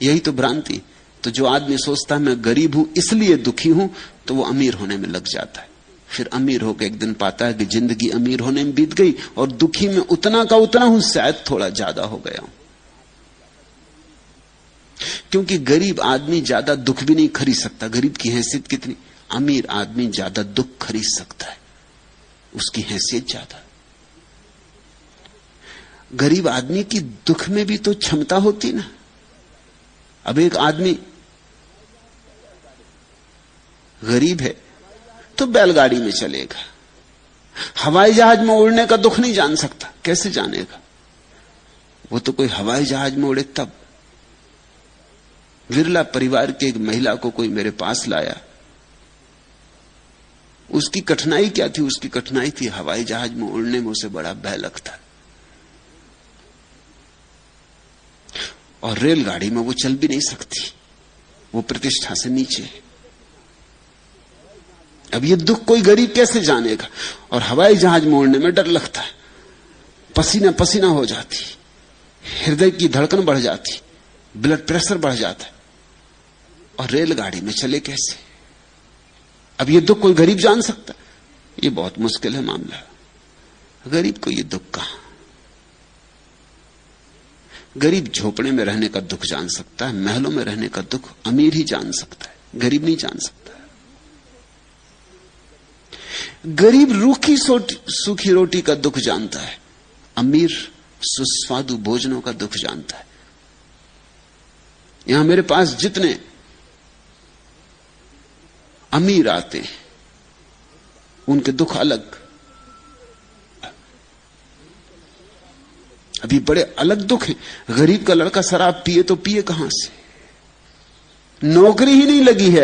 यही तो भ्रांति। तो जो आदमी सोचता है मैं गरीब हूं इसलिए दुखी हूं, तो वो अमीर होने में लग जाता है। फिर अमीर होकर एक दिन पाता है कि जिंदगी अमीर होने में बीत गई और दुखी में उतना का उतना हूं, शायद थोड़ा ज्यादा हो गया हूं। क्योंकि गरीब आदमी ज्यादा दुख भी नहीं खरीद सकता। गरीब की हैसियत कितनी, अमीर आदमी ज्यादा दुख खरीद सकता है, उसकी हैसियत ज्यादा। गरीब आदमी की दुख में भी तो क्षमता होती ना। अब एक आदमी गरीब है तो बैलगाड़ी में चलेगा, हवाई जहाज में उड़ने का दुख नहीं जान सकता, कैसे जानेगा? वो तो कोई हवाई जहाज में उड़े तब। विरला परिवार की एक महिला को कोई मेरे पास लाया, उसकी कठिनाई क्या थी? उसकी कठिनाई थी हवाई जहाज में उड़ने में उसे बड़ा भय लगता, और रेलगाड़ी में वो चल भी नहीं सकती, वो प्रतिष्ठा से नीचे है। अब ये दुख कोई गरीब कैसे जानेगा? और हवाई जहाज मोड़ने में डर लगता है, पसीना पसीना हो जाती, हृदय की धड़कन बढ़ जाती, ब्लड प्रेशर बढ़ जाता है, और रेलगाड़ी में चले कैसे? अब ये दुख कोई गरीब जान सकता? ये बहुत मुश्किल है मामला। गरीब को ये दुख कहां? गरीब झोपड़े में रहने का दुख जान सकता है, महलों में रहने का दुख अमीर ही जान सकता है, गरीब नहीं जान सकता। गरीब रूखी सूखी रोटी का दुख जानता है, अमीर सुस्वादु भोजनों का दुख जानता है। यहां मेरे पास जितने अमीर आते हैं उनके दुख अलग, अभी बड़े अलग दुख है। गरीब का लड़का शराब पिए तो पिए कहां से? नौकरी ही नहीं लगी है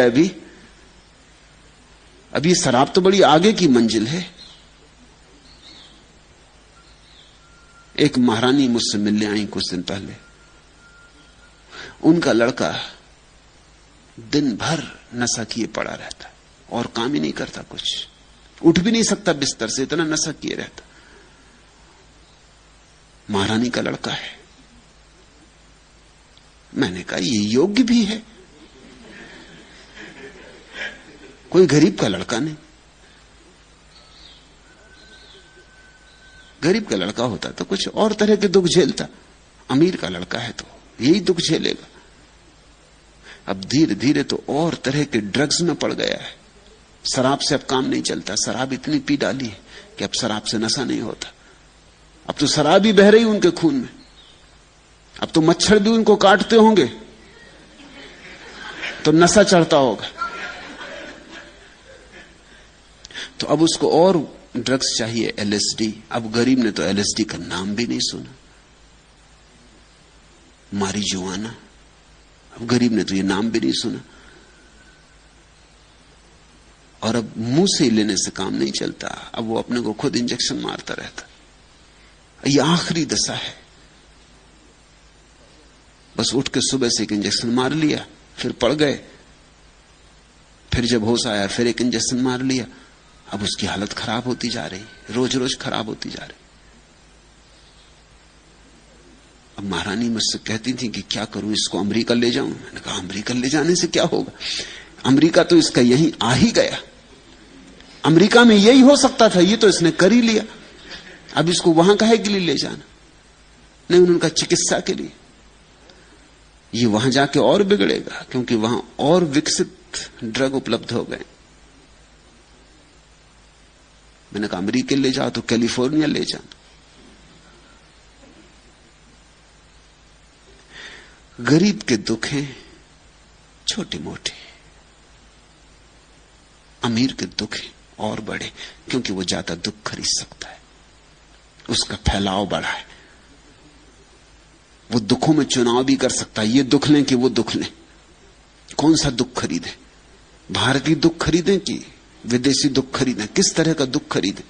अभी शराब तो बड़ी आगे की मंजिल है। एक महारानी मुझसे मिलने आई कुछ दिन पहले। उनका लड़का दिन भर नशा किए पड़ा रहता और काम ही नहीं करता, कुछ उठ भी नहीं सकता बिस्तर से, इतना नशा किए रहता। महारानी का लड़का है। मैंने कहा ये योग्य भी है, कोई गरीब का लड़का नहीं। गरीब का लड़का होता तो कुछ और तरह के दुख झेलता, अमीर का लड़का है तो यही दुख झेलेगा। अब धीरे धीरे तो और तरह के ड्रग्स में पड़ गया है। शराब से अब काम नहीं चलता, शराब इतनी पी डाली है कि अब शराब से नशा नहीं होता। अब तो शराब ही बह रही उनके खून में, अब तो मच्छर भी उनको काटते होंगे तो नशा चढ़ता होगा। तो अब उसको और ड्रग्स चाहिए, एलएसडी। अब गरीब ने तो एलएसडी का नाम भी नहीं सुना, मारिजुआना। अब गरीब ने तो ये नाम भी नहीं सुना। और अब मुंह से लेने से काम नहीं चलता, अब वो अपने को खुद इंजेक्शन मारता रहता। ये आखिरी दशा है। बस उठ के सुबह से एक इंजेक्शन मार लिया, फिर पड़ गए, फिर जब होश आया फिर एक इंजेक्शन मार लिया। अब उसकी हालत खराब होती जा रही, रोज रोज खराब होती जा रही। अब महारानी मुझसे कहती थी कि क्या करूं, इसको अमेरिका ले जाऊं। मैंने कहा अमेरिका ले जाने से क्या होगा, अमेरिका तो इसका यहीं आ ही गया। अमेरिका में यही हो सकता था, ये तो इसने कर ही लिया। अब इसको वहां काहे के लिए ले जाना? नहीं, उनका चिकित्सा के लिए। ये वहां जाके और बिगड़ेगा, क्योंकि वहां और विकसित ड्रग उपलब्ध हो गए। मैंने कहा अमेरिका ले जाओ तो कैलिफोर्निया ले जाना। गरीब के दुख हैं छोटे मोटे, अमीर के दुख हैं और बड़े, क्योंकि वो ज्यादा दुख खरीद सकता है, उसका फैलाव बड़ा है। वो दुखों में चुनाव भी कर सकता है, ये दुख लें कि वो दुख लें। कौन सा दुख खरीदें? भारतीय दुख खरीदें कि विदेशी दुख खरीदें? किस तरह का दुख खरीदें?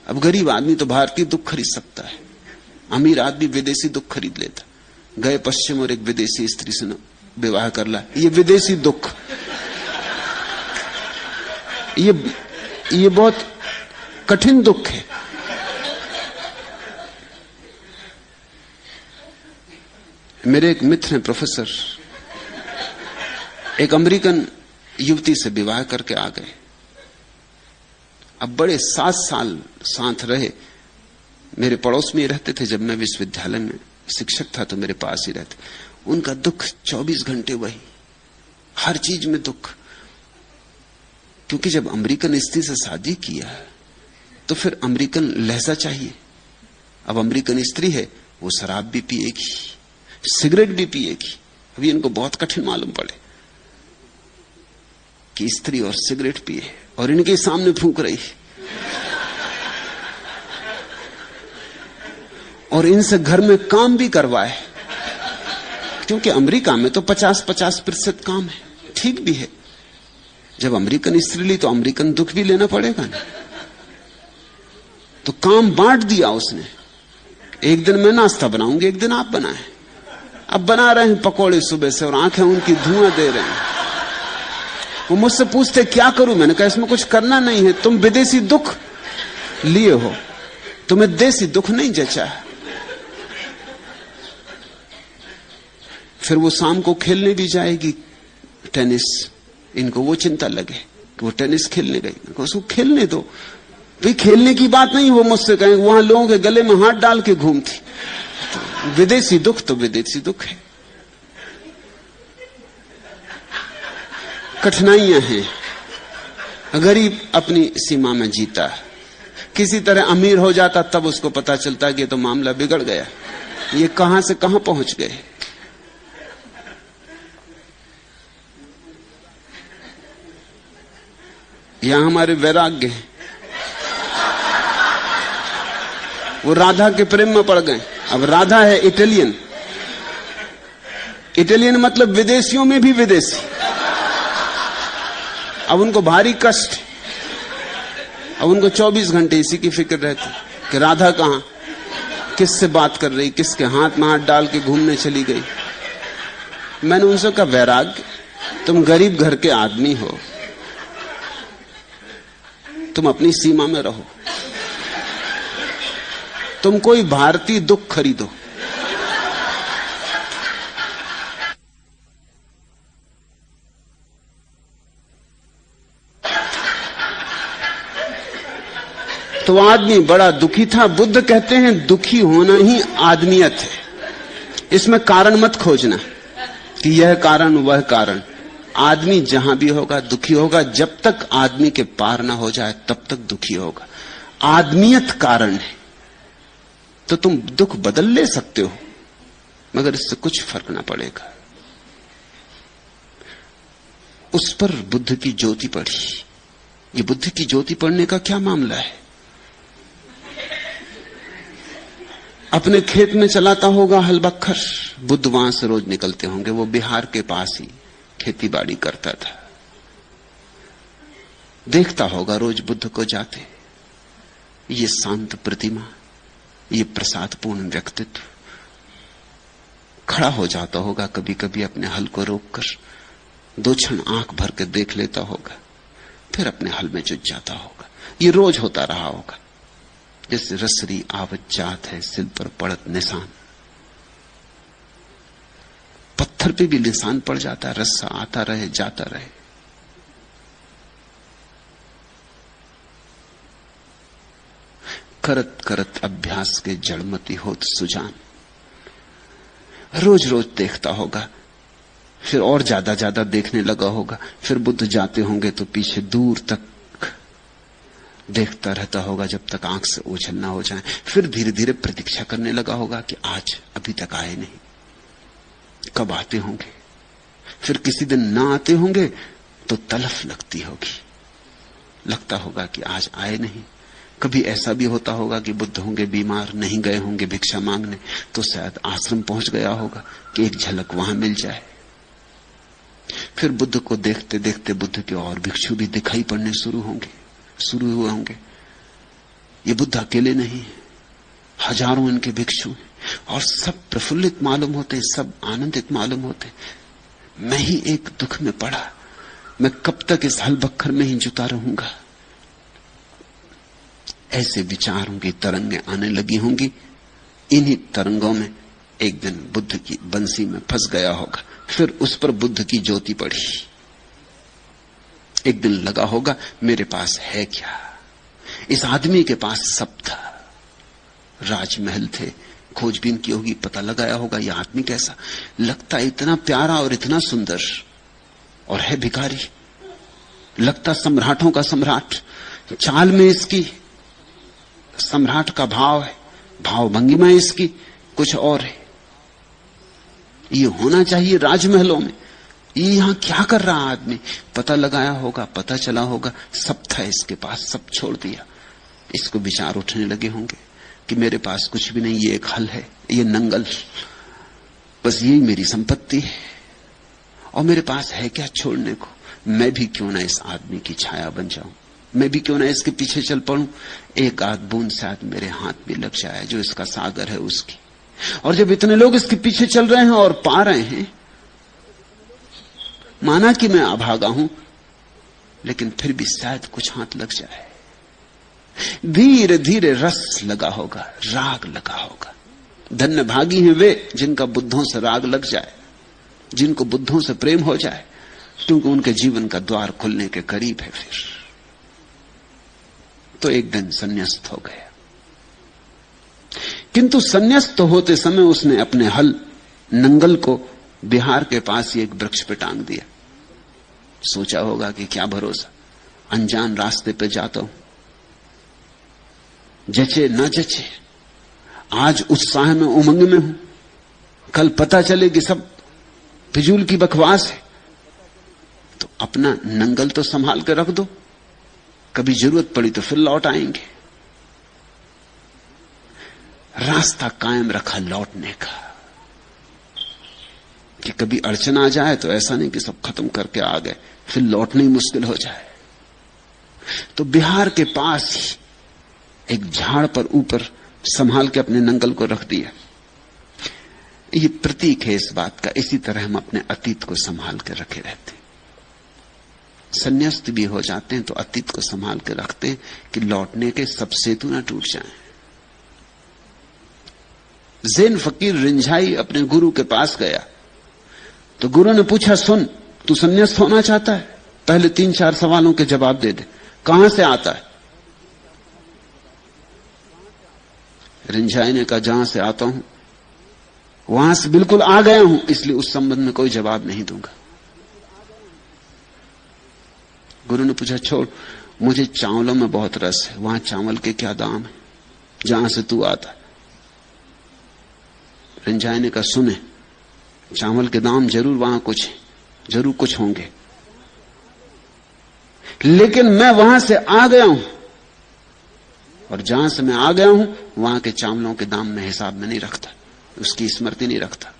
अब गरीब आदमी तो भारतीय दुख खरीद सकता है, अमीर आदमी विदेशी दुख खरीद लेता। गए पश्चिम और एक विदेशी स्त्री से विवाह कर ला, ये विदेशी दुख। ये बहुत कठिन दुख है। मेरे एक मित्र हैं प्रोफेसर, एक अमेरिकन युवती से विवाह करके आ गए। अब बड़े 7 साल साथ रहे, मेरे पड़ोस में ही रहते थे। जब मैं विश्वविद्यालय में शिक्षक था तो मेरे पास ही रहते। उनका दुख 24 घंटे वही, हर चीज में दुख। क्योंकि जब अमेरिकन स्त्री से शादी किया तो फिर अमेरिकन लहजा चाहिए। अब अमेरिकन स्त्री है, वो शराब भी पिएगी, सिगरेट भी पिएगी। अभी इनको बहुत कठिन मालूम पड़े कि स्त्री और सिगरेट पिए और इनके सामने फूंक रही, और इनसे घर में काम भी करवाए। क्योंकि अमेरिका में तो 50-50% काम है, ठीक भी है। जब अमेरिकन स्त्री ली तो अमेरिकन दुख भी लेना पड़ेगा ना। तो काम बांट दिया उसने, एक दिन मैं नाश्ता बनाऊंगी, एक दिन आप बनाएं। अब बना रहे हैं पकोड़े सुबह से और आंखें उनकी धुआं दे रहे हैं। वो मुझसे पूछते क्या करूं? मैंने कहा इसमें कुछ करना नहीं है, तुम विदेशी दुख लिए हो, तुम्हें देसी दुख नहीं जचा। फिर वो शाम को खेलने भी जाएगी टेनिस, इनको वो चिंता लगे कि वो टेनिस खेलने गई। उसको खेलने दो भाई, खेलने की बात नहीं। वो मुझसे कहेंगे वहां लोगों के गले में हाथ डाल के घूमती। तो विदेशी दुख तो विदेशी दुख है, कठिनाइयां हैं। गरीब अपनी सीमा में जीता, किसी तरह अमीर हो जाता तब उसको पता चलता कि तो मामला बिगड़ गया, ये कहां से कहां पहुंच गए। यहां हमारे वैराग्य हैं, वो राधा के प्रेम में पड़ गए। अब राधा है इटालियन, इटालियन मतलब विदेशियों में भी विदेशी। अब उनको भारी कष्ट, अब उनको 24 घंटे इसी की फिक्र रहती कि राधा कहां, किससे बात कर रही, किसके हाथ में हाथ डाल के घूमने चली गई। मैंने उनसे कहा वैराग्य, तुम गरीब घर के आदमी हो, तुम अपनी सीमा में रहो, तुम कोई भारतीय दुख खरीदो। तो आदमी बड़ा दुखी था। बुद्ध कहते हैं दुखी होना ही आदमियत है, इसमें कारण मत खोजना कि यह कारण वह कारण। आदमी जहां भी होगा दुखी होगा, जब तक आदमी के पार ना हो जाए तब तक दुखी होगा। आदमियत कारण है, तो तुम दुख बदल ले सकते हो, मगर इससे कुछ फर्क ना पड़ेगा। उस पर बुद्ध की ज्योति पड़ी। ये बुद्ध की ज्योति पड़ने का क्या मामला है? अपने खेत में चलाता होगा हल बखर, बुद्ध वहां से रोज निकलते होंगे। वो बिहार के पास ही खेती बाड़ी करता था, देखता होगा रोज बुद्ध को जाते। ये शांत प्रतिमा, ये प्रसादपूर्ण व्यक्तित्व, खड़ा हो जाता होगा कभी कभी अपने हल को रोककर, 2 क्षण आंख भर के देख लेता होगा, फिर अपने हल में जुट जाता होगा। ये रोज होता रहा होगा। जैसे रसरी आवत जात है सिल पर पड़त निशान, पत्थर पे भी निशान पड़ जाता है, रस्सा आता रहे जाता रहे। करत करत अभ्यास के जड़मती होत सुजान। रोज रोज देखता होगा, फिर और ज्यादा ज्यादा देखने लगा होगा। फिर बुद्ध जाते होंगे तो पीछे दूर तक देखता रहता होगा जब तक आंख से ओझल ना हो जाए। फिर धीरे धीरे प्रतीक्षा करने लगा होगा कि आज अभी तक आए नहीं, कब आते होंगे। फिर किसी दिन ना आते होंगे तो तलफ लगती होगी, लगता होगा कि आज आए नहीं। कभी ऐसा भी होता होगा कि बुद्ध होंगे बीमार, नहीं गए होंगे भिक्षा मांगने, तो शायद आश्रम पहुंच गया होगा कि एक झलक वहां मिल जाए। फिर बुद्ध को देखते देखते बुद्ध के और भिक्षु भी दिखाई पड़ने शुरू हुए होंगे। ये बुद्ध अकेले नहीं है, हजारों इनके भिक्षु हैं, और सब प्रफुल्लित मालूम होते, सब आनंदित मालूम होते। मैं ही एक दुख में पड़ा, मैं कब तक इस हल बखर में ही जुटा रहूंगा। ऐसे विचारों की तरंगें आने लगी होंगी। इन्हीं तरंगों में एक दिन बुद्ध की बंसी में फंस गया होगा, फिर उस पर बुद्ध की ज्योति पड़ी। एक दिन लगा होगा मेरे पास है क्या। इस आदमी के पास सब था, राजमहल थे, खोजबीन की होगी, पता लगाया होगा यह आदमी कैसा लगता, इतना प्यारा और इतना सुंदर, और है भिखारी, लगता सम्राटों का सम्राट। चाल में इसकी सम्राट का भाव है, भाव भंगिमा इसकी कुछ और है। ये होना चाहिए राजमहलों में, ये यहां क्या कर रहा आदमी। पता लगाया होगा, पता चला होगा सब था इसके पास, सब छोड़ दिया। इसको विचार उठने लगे होंगे कि मेरे पास कुछ भी नहीं, ये एक हल है, ये नंगल, बस यही मेरी संपत्ति है, और मेरे पास है क्या छोड़ने को। मैं भी क्यों ना इस आदमी की छाया बन जाऊं, मैं भी क्यों ना इसके पीछे चल पड़ूं। एक आध बूंद शायद मेरे हाथ भी लग जाए, जो इसका सागर है उसकी। और जब इतने लोग इसके पीछे चल रहे हैं और पा रहे हैं, माना कि मैं अभागा हूं, लेकिन फिर भी शायद कुछ हाथ लग जाए। धीरे धीरे रस लगा होगा, राग लगा होगा। धन्य भागी हैं वे जिनका बुद्धों से राग लग जाए, जिनको बुद्धों से प्रेम हो जाए, क्योंकि उनके जीवन का द्वार खुलने के करीब है। फिर तो एक दिन संन्यास्त हो गया, किंतु संन्यास्त होते समय उसने अपने हल नंगल को बिहार के पास ही एक वृक्ष पे टांग दिया। सोचा होगा कि क्या भरोसा, अनजान रास्ते पे जाता हूं, जचे न जचे, आज उत्साह में उमंग में हूं, कल पता चले कि सब फिजूल की बकवास है, तो अपना नंगल तो संभाल के रख दो, कभी जरूरत पड़ी तो फिर लौट आएंगे। रास्ता कायम रखा लौटने का, कि कभी अड़चन आ जाए तो ऐसा नहीं कि सब खत्म करके आ गए, फिर लौटना ही मुश्किल हो जाए। तो बिहार के पास ही एक झाड़ पर ऊपर संभाल के अपने नंगल को रख दिया। ये प्रतीक है इस बात का। इसी तरह हम अपने अतीत को संभाल के रखे रहते हैं। संन्यास्त भी हो जाते हैं तो अतीत को संभाल के रखते हैं कि लौटने के सब सेतु ना टूट जाएं। ज़ैन फकीर रिंझाई अपने गुरु के पास गया तो गुरु ने पूछा, सुन, तू संन्यास्त होना चाहता है? पहले 3-4 सवालों के जवाब दे दे। कहां से आता है? रिंझाई ने कहा, जहां से आता हूं वहां से बिल्कुल आ गया हूं, इसलिए उस संबंध में कोई जवाब नहीं दूंगा। गुरु ने पूछा, छोड़, मुझे चावलों में बहुत रस है, वहां चावल के क्या दाम है जहां से तू आता? रिंझाई ने कहा, सुने, चावल के दाम जरूर वहां कुछ है, जरूर कुछ होंगे, लेकिन मैं वहां से आ गया हूं, और जहां से मैं आ गया हूं वहां के चावलों के दाम में हिसाब में नहीं रखता, उसकी स्मृति नहीं रखता।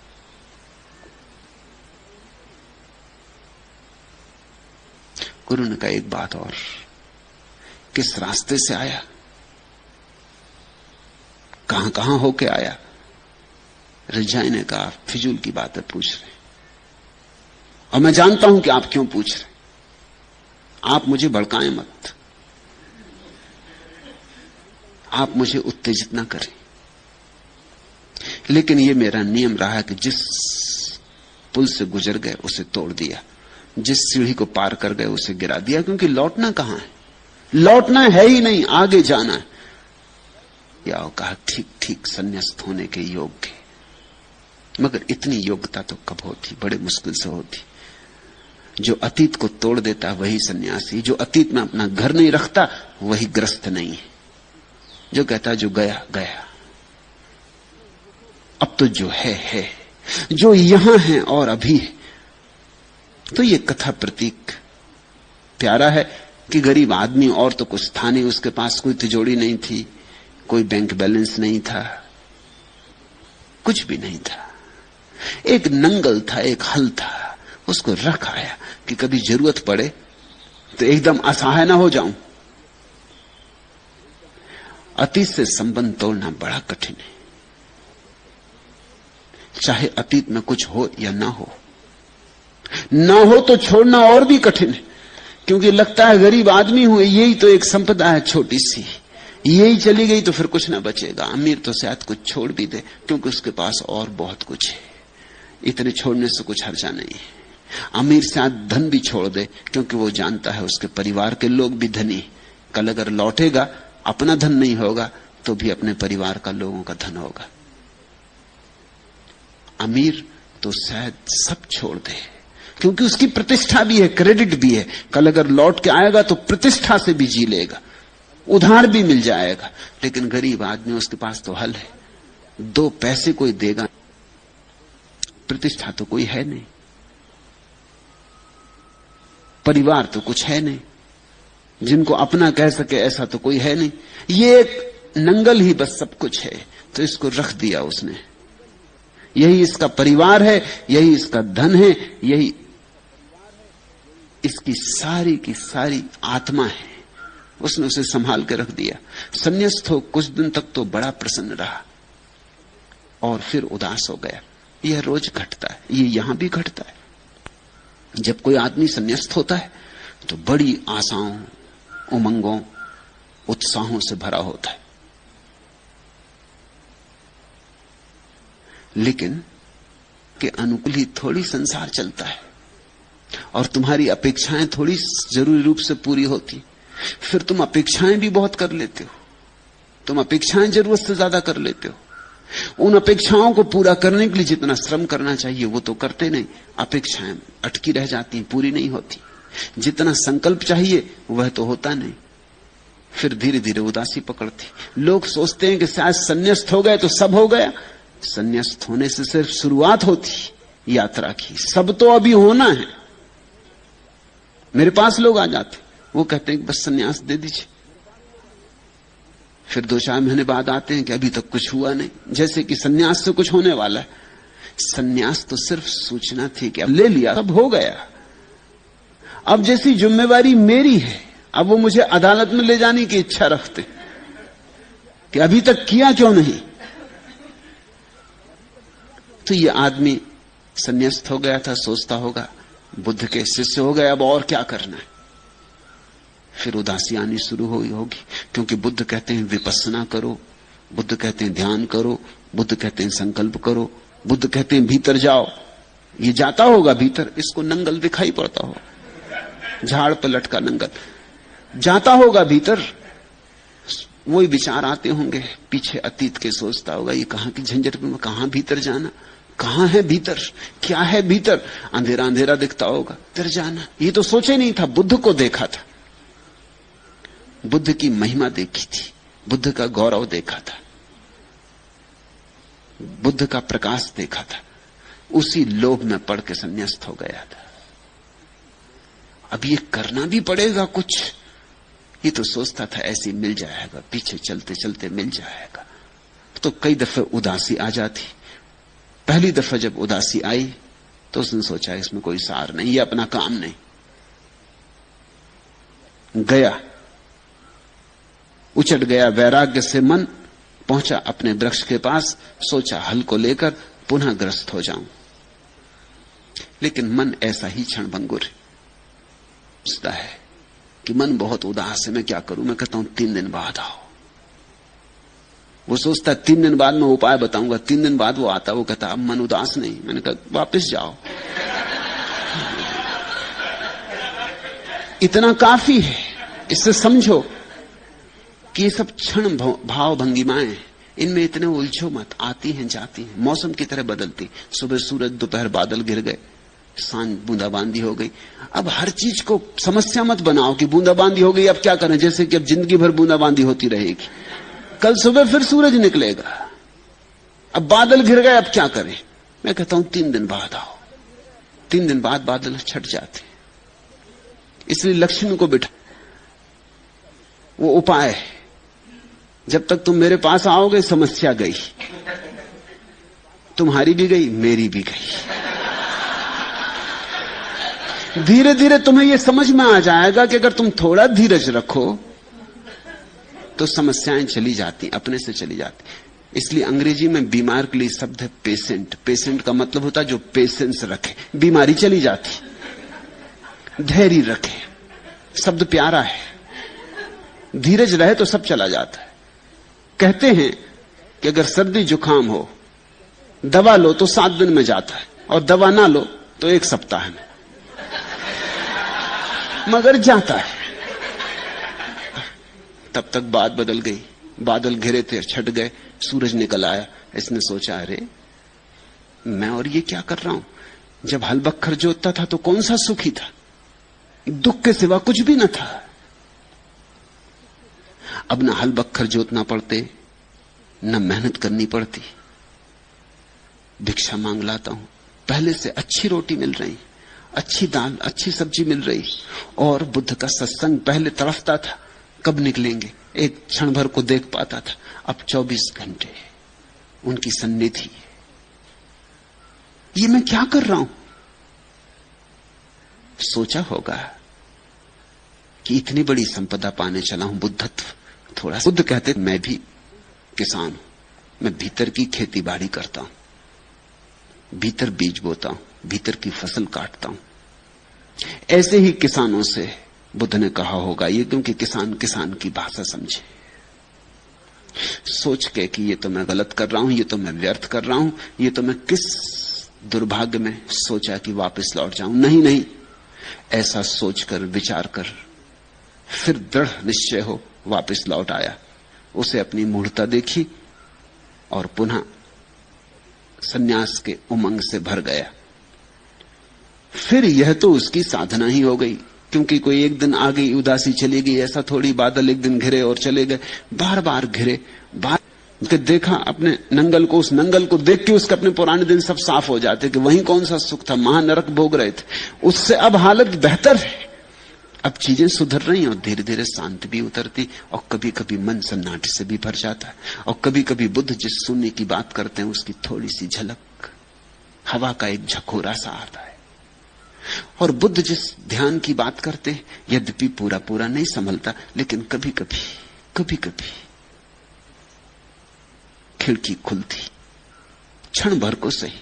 गुरु ने कहा, एक बात और, किस रास्ते से आया, कहां कहां होके आया? रिंझाई ने कहा, फिजूल की बातें पूछ रहे, और मैं जानता हूं कि आप क्यों पूछ रहे, आप मुझे भड़काएं मत, आप मुझे उत्तेजित ना करें, लेकिन यह मेरा नियम रहा है कि जिस पुल से गुजर गए उसे तोड़ दिया, जिस सीढ़ी को पार कर गए उसे गिरा दिया, क्योंकि लौटना कहां है, लौटना है ही नहीं, आगे जाना है। या कहा, ठीक ठीक, संन्यास्त होने के योग्य, मगर इतनी योग्यता तो कब होती, बड़े मुश्किल से होती। जो अतीत को तोड़ देता वही सन्यासी, जो अतीत में अपना घर नहीं रखता वही ग्रस्त नहीं है, जो कहता जो गया गया, अब तो जो है, जो यहां है और अभी है। तो ये कथा प्रतीक प्यारा है कि गरीब आदमी और तो कुछ था नहीं, उसके पास कोई तिजोरी नहीं थी, कोई बैंक बैलेंस नहीं था, कुछ भी नहीं था, एक नंगल था, एक हल था, उसको रख आया कि कभी जरूरत पड़े तो एकदम असहाय ना हो जाऊं। अतीत से संबंध तोड़ना बड़ा कठिन है, चाहे अतीत में कुछ हो या ना हो तो छोड़ना और भी कठिन है, क्योंकि लगता है गरीब आदमी हूं, यही तो एक संपदा है छोटी सी, यही चली गई तो फिर कुछ ना बचेगा। अमीर तो शायद कुछ छोड़ भी दे क्योंकि उसके पास और बहुत कुछ है, इतने छोड़ने से कुछ हर्जा नहीं है। अमीर शायद धन भी छोड़ दे क्योंकि वो जानता है उसके परिवार के लोग भी धनी, कल अगर लौटेगा अपना धन नहीं होगा तो भी अपने परिवार का लोगों का धन होगा। अमीर तो शायद सब छोड़ दे क्योंकि उसकी प्रतिष्ठा भी है, क्रेडिट भी है, कल अगर लौट के आएगा तो प्रतिष्ठा से भी जी लेगा, उधार भी मिल जाएगा। लेकिन गरीब आदमी, उसके पास तो हल है, 2 पैसे कोई देगा, प्रतिष्ठा तो कोई है नहीं, परिवार तो कुछ है नहीं, जिनको अपना कह सके ऐसा तो कोई है नहीं, ये एक नंगल ही बस सब कुछ है। तो इसको रख दिया उसने, यही इसका परिवार है, यही इसका धन है, यही इसकी सारी की सारी आत्मा है, उसने उसे संभाल के रख दिया। संन्यास्त हो कुछ दिन तक तो बड़ा प्रसन्न रहा, और फिर उदास हो गया। यह रोज घटता है, ये यहां भी घटता है। जब कोई आदमी संन्यास्त होता है तो बड़ी आशाओं, उमंगों, उत्साहों से भरा होता है, लेकिन के अनुकूल ही थोड़ी संसार चलता है और तुम्हारी अपेक्षाएं थोड़ी जरूरी रूप से पूरी होती। फिर तुम अपेक्षाएं भी बहुत कर लेते हो, तुम अपेक्षाएं जरूरत से ज्यादा कर लेते हो। उन अपेक्षाओं को पूरा करने के लिए जितना श्रम करना चाहिए वो तो करते नहीं, अपेक्षाएं अटकी रह जाती, पूरी नहीं होती। जितना संकल्प चाहिए वह तो होता नहीं, फिर धीरे धीरे उदासी पकड़ती। लोग सोचते हैं कि शायद संन्यास्त हो गए तो सब हो गया। संन्यास्त होने से सिर्फ शुरुआत होती यात्रा की, सब तो अभी होना है। मेरे पास लोग आ जाते, वो कहते हैं कि बस संन्यास दे दीजिए, फिर 2-4 महीने बाद आते हैं कि अभी तक कुछ हुआ नहीं, जैसे कि संन्यास से कुछ होने वाला है। संन्यास तो सिर्फ सूचना थी कि अब ले लिया, सब हो गया। अब जैसी जिम्मेवारी मेरी है, अब वो मुझे अदालत में ले जाने की इच्छा रखते कि अभी तक किया क्यों नहीं। तो ये आदमी संन्यास्त हो गया था, सोचता होगा बुद्ध के शिष्य हो गए, अब और क्या करना है। फिर उदासी आनी शुरू हुई होगी, क्योंकि बुद्ध कहते हैं विपस्सना करो, बुद्ध कहते हैं ध्यान करो, बुद्ध कहते हैं संकल्प करो, बुद्ध कहते हैं भीतर जाओ। ये जाता होगा भीतर, इसको नंगल दिखाई पड़ता हो, झाड़ पर लटका नंगल जाता होगा भीतर। वही विचार आते होंगे, पीछे अतीत के सोचता होगा ये कहां की झंझट में, कहां भीतर जाना, कहां है भीतर, क्या है भीतर। अंधेरा अंधेरा दिखता होगा, भीतर जाना। ये तो सोचे नहीं था, बुद्ध को देखा था, बुद्ध की महिमा देखी थी, बुद्ध का गौरव देखा था, बुद्ध का प्रकाश देखा था, उसी लोभ में पड़ के संन्यास्त हो गया था। अब ये करना भी पड़ेगा कुछ, ये तो सोचता था ऐसे मिल जाएगा, पीछे चलते चलते मिल जाएगा। तो कई दफे उदासी आ जाती। पहली दफा जब उदासी आई तो उसने सोचा इसमें कोई सार नहीं, ये अपना काम नहीं। गया, उचट गया वैराग्य से मन, पहुंचा अपने वृक्ष के पास, सोचा हल को लेकर पुनः ग्रस्त हो जाऊं। लेकिन मन ऐसा ही क्षणभंगुर सोचता है कि मन बहुत उदास है, मैं क्या करूं। मैं कहता हूं 3 दिन बाद आओ। वो सोचता है 3 दिन बाद मैं उपाय बताऊंगा। 3 दिन बाद वो आता, वो कहता अब मन उदास नहीं। मैंने कहा वापस जाओ, इतना काफी है। इससे समझो कि ये सब क्षण भाव भंगिमाएं हैं, इनमें इतने उलझो मत। आती हैं जाती हैं, मौसम की तरह बदलती। सुबह सूरज, दोपहर बादल घिर गए, सांझ बूंदाबांदी हो गई। अब हर चीज को समस्या मत बनाओ कि बूंदाबांदी हो गई अब क्या करें, जैसे कि अब जिंदगी भर बूंदाबांदी होती रहेगी। कल सुबह फिर सूरज निकलेगा, अब बादल घिर गए अब क्या करें। मैं कहता हूं 3 दिन बाद आओ। 3 दिन बाद बादल छट जाते, इसलिए लक्ष्मी को बिठा, वो उपाय है। जब तक तुम मेरे पास आओगे समस्या गई, तुम्हारी भी गई, मेरी भी गई। धीरे धीरे तुम्हें यह समझ में आ जाएगा कि अगर तुम थोड़ा धीरज रखो तो समस्याएं चली जाती, अपने से चली जाती। इसलिए अंग्रेजी में बीमार के लिए शब्द है पेशेंट। पेशेंट का मतलब होता है जो पेशेंस रखे, बीमारी चली जाती। धैर्य रखे, शब्द प्यारा है। धीरज रहे तो सब चला जाता है। कहते हैं कि अगर सर्दी जुकाम हो, दवा लो तो 7 दिन में जाता है, और दवा ना लो तो 1 सप्ताह में, मगर जाता है। तब तक बात बदल गई। बादल घिरे थे, छट गए, सूरज निकल आया। इसने सोचा अरे मैं और ये क्या कर रहा हूं। जब हल बखर जोतता था तो कौन सा सुखी था, दुख के सिवा कुछ भी न था। अब न हल बखर जोतना पड़ते, न मेहनत करनी पड़ती। भिक्षा मांग लाता हूं, पहले से अच्छी रोटी मिल रही, अच्छी दाल, अच्छी सब्जी मिल रही। और बुद्ध का सत्संग पहले तड़फता था कब निकलेंगे, एक क्षण भर को देख पाता था। अब 24 घंटे उनकी सन्निधि। ये मैं क्या कर रहा हूं। सोचा होगा कि इतनी बड़ी संपदा पाने चला हूं, बुद्धत्व। थोड़ा बुद्ध कहते मैं भी किसान हूं, मैं भीतर की खेती बाड़ी करता हूं, भीतर बीज बोता हूं, भीतर की फसल काटता हूं। ऐसे ही किसानों से बुद्ध ने कहा होगा ये, क्योंकि किसान किसान की भाषा समझे। सोच के कि ये तो मैं गलत कर रहा हूं, ये तो मैं व्यर्थ कर रहा हूं, ये तो मैं किस दुर्भाग्य में सोचा कि वापस लौट जाऊं। नहीं नहीं, ऐसा सोचकर विचार कर फिर दृढ़ निश्चय हो वापस लौट आया। उसे अपनी मूढ़ता देखी और पुनः सन्यास के उमंग से भर गया। फिर यह तो उसकी साधना ही हो गई, क्योंकि कोई एक दिन आ गई उदासी चली गई, ऐसा थोड़ी बादल एक दिन घिरे और चले गए। बार बार घिरे, बार देखा अपने नंगल को, उस नंगल को देख के उसके अपने पुराने दिन सब साफ हो जाते कि वहीं कौन सा सुख था, महानरक भोग रहे थे। उससे अब हालत बेहतर है, अब चीजें सुधर रही और धीरे धीरे शांति भी उतरती, और कभी कभी मन सन्नाटे से भी भर जाता है। और कभी कभी बुद्ध जिस सुनने की बात करते हैं उसकी थोड़ी सी झलक, हवा का एक झकोरा सा आता है। और बुद्ध जिस ध्यान की बात करते हैं, यद्यपि पूरा पूरा नहीं संभलता, लेकिन कभी कभी खिड़की खुलती, क्षण भर को सही,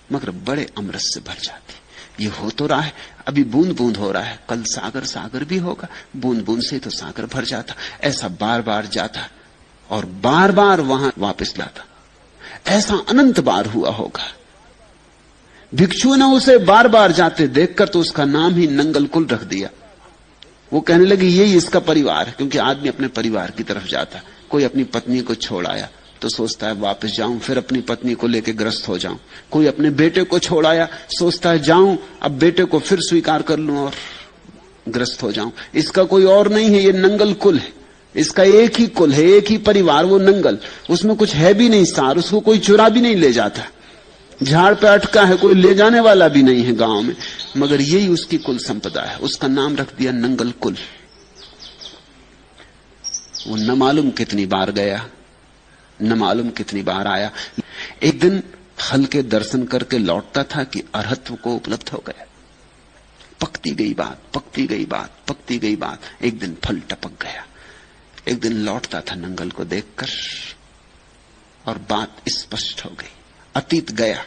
मगर बड़े अमृत से भर जाती। ये हो तो रहा है, अभी बूंद बूंद हो रहा है, कल सागर सागर भी होगा, बूंद बूंद से तो सागर भर जाता। ऐसा बार बार जाता और बार बार वहां वापस लाता, ऐसा अनंत बार हुआ होगा। भिक्षु ने उसे बार बार जाते देखकर तो उसका नाम ही नंगल कुल रख दिया। वो कहने लगी यही इसका परिवार है, क्योंकि आदमी अपने परिवार की तरफ जाता। कोई अपनी पत्नी को छोड़ आया तो सोचता है वापस जाऊं, फिर अपनी पत्नी को लेकर ग्रस्त हो जाऊं। कोई अपने बेटे को छोड़ आया, सोचता है जाऊं, अब बेटे को फिर स्वीकार कर लूं और ग्रस्त हो जाऊं। इसका कोई और नहीं है, ये नंगल कुल है, इसका एक ही कुल है, एक ही परिवार, वो नंगल। उसमें कुछ है भी नहीं सार, उसको कोई चुरा भी नहीं ले जाता, झाड़ पे अटका है, कोई ले जाने वाला भी नहीं है गांव में, मगर यही उसकी कुल संपदा है। उसका नाम रख दिया नंगल कुल। वो न मालूम कितनी बार गया, न मालूम कितनी बार आया। एक दिन हल्के दर्शन करके लौटता था कि अरहत्व को उपलब्ध हो गया। पकती गई बात, पकती गई बात, पकती गई बात, एक दिन फल टपक गया। एक दिन लौटता था नंगल को देखकर और बात स्पष्ट हो गई। अतीत गया,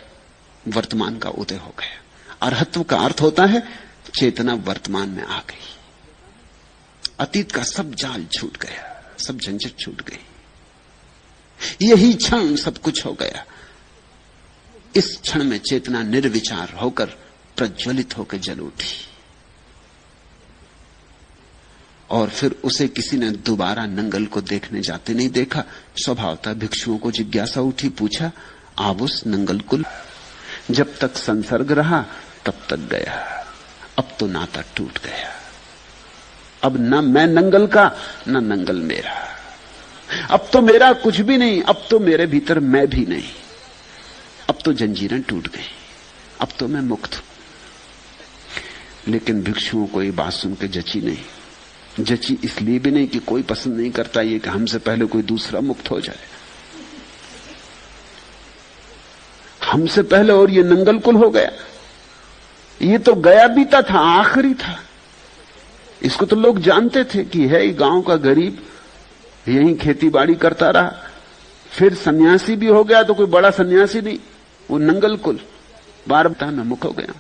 वर्तमान का उदय हो गया। अरहत्व का अर्थ होता है चेतना वर्तमान में आ गई, अतीत का सब जाल छूट गया, सब झंझट छूट गई। यही क्षण सब कुछ हो गया। इस क्षण में चेतना निर्विचार होकर प्रज्वलित होकर जल उठी और फिर उसे किसी ने दोबारा नंगल को देखने जाते नहीं देखा। स्वभावतः भिक्षुओं को जिज्ञासा उठी, पूछा आप उस नंगल कुल? जब तक संसर्ग रहा तब तक गया, अब तो नाता टूट गया। अब न मैं नंगल का न नंगल मेरा, अब तो मेरा कुछ भी नहीं, अब तो मेरे भीतर मैं भी नहीं, अब तो जंजीरें टूट गई, अब तो मैं मुक्त हूं। लेकिन भिक्षुओं को ये बात सुन के जची नहीं। जची इसलिए भी नहीं कि कोई पसंद नहीं करता ये कि हमसे पहले कोई दूसरा मुक्त हो जाए, हमसे पहले और ये नंगल कुल हो गया। ये तो गया बीता था, आखिरी था। इसको तो लोग जानते थे कि है ये गांव का गरीब, यहीं खेती बाड़ी करता रहा, फिर सन्यासी भी हो गया तो कोई बड़ा सन्यासी नहीं, वो नंगल कुल। बार बार मैं मुक्त हो गया।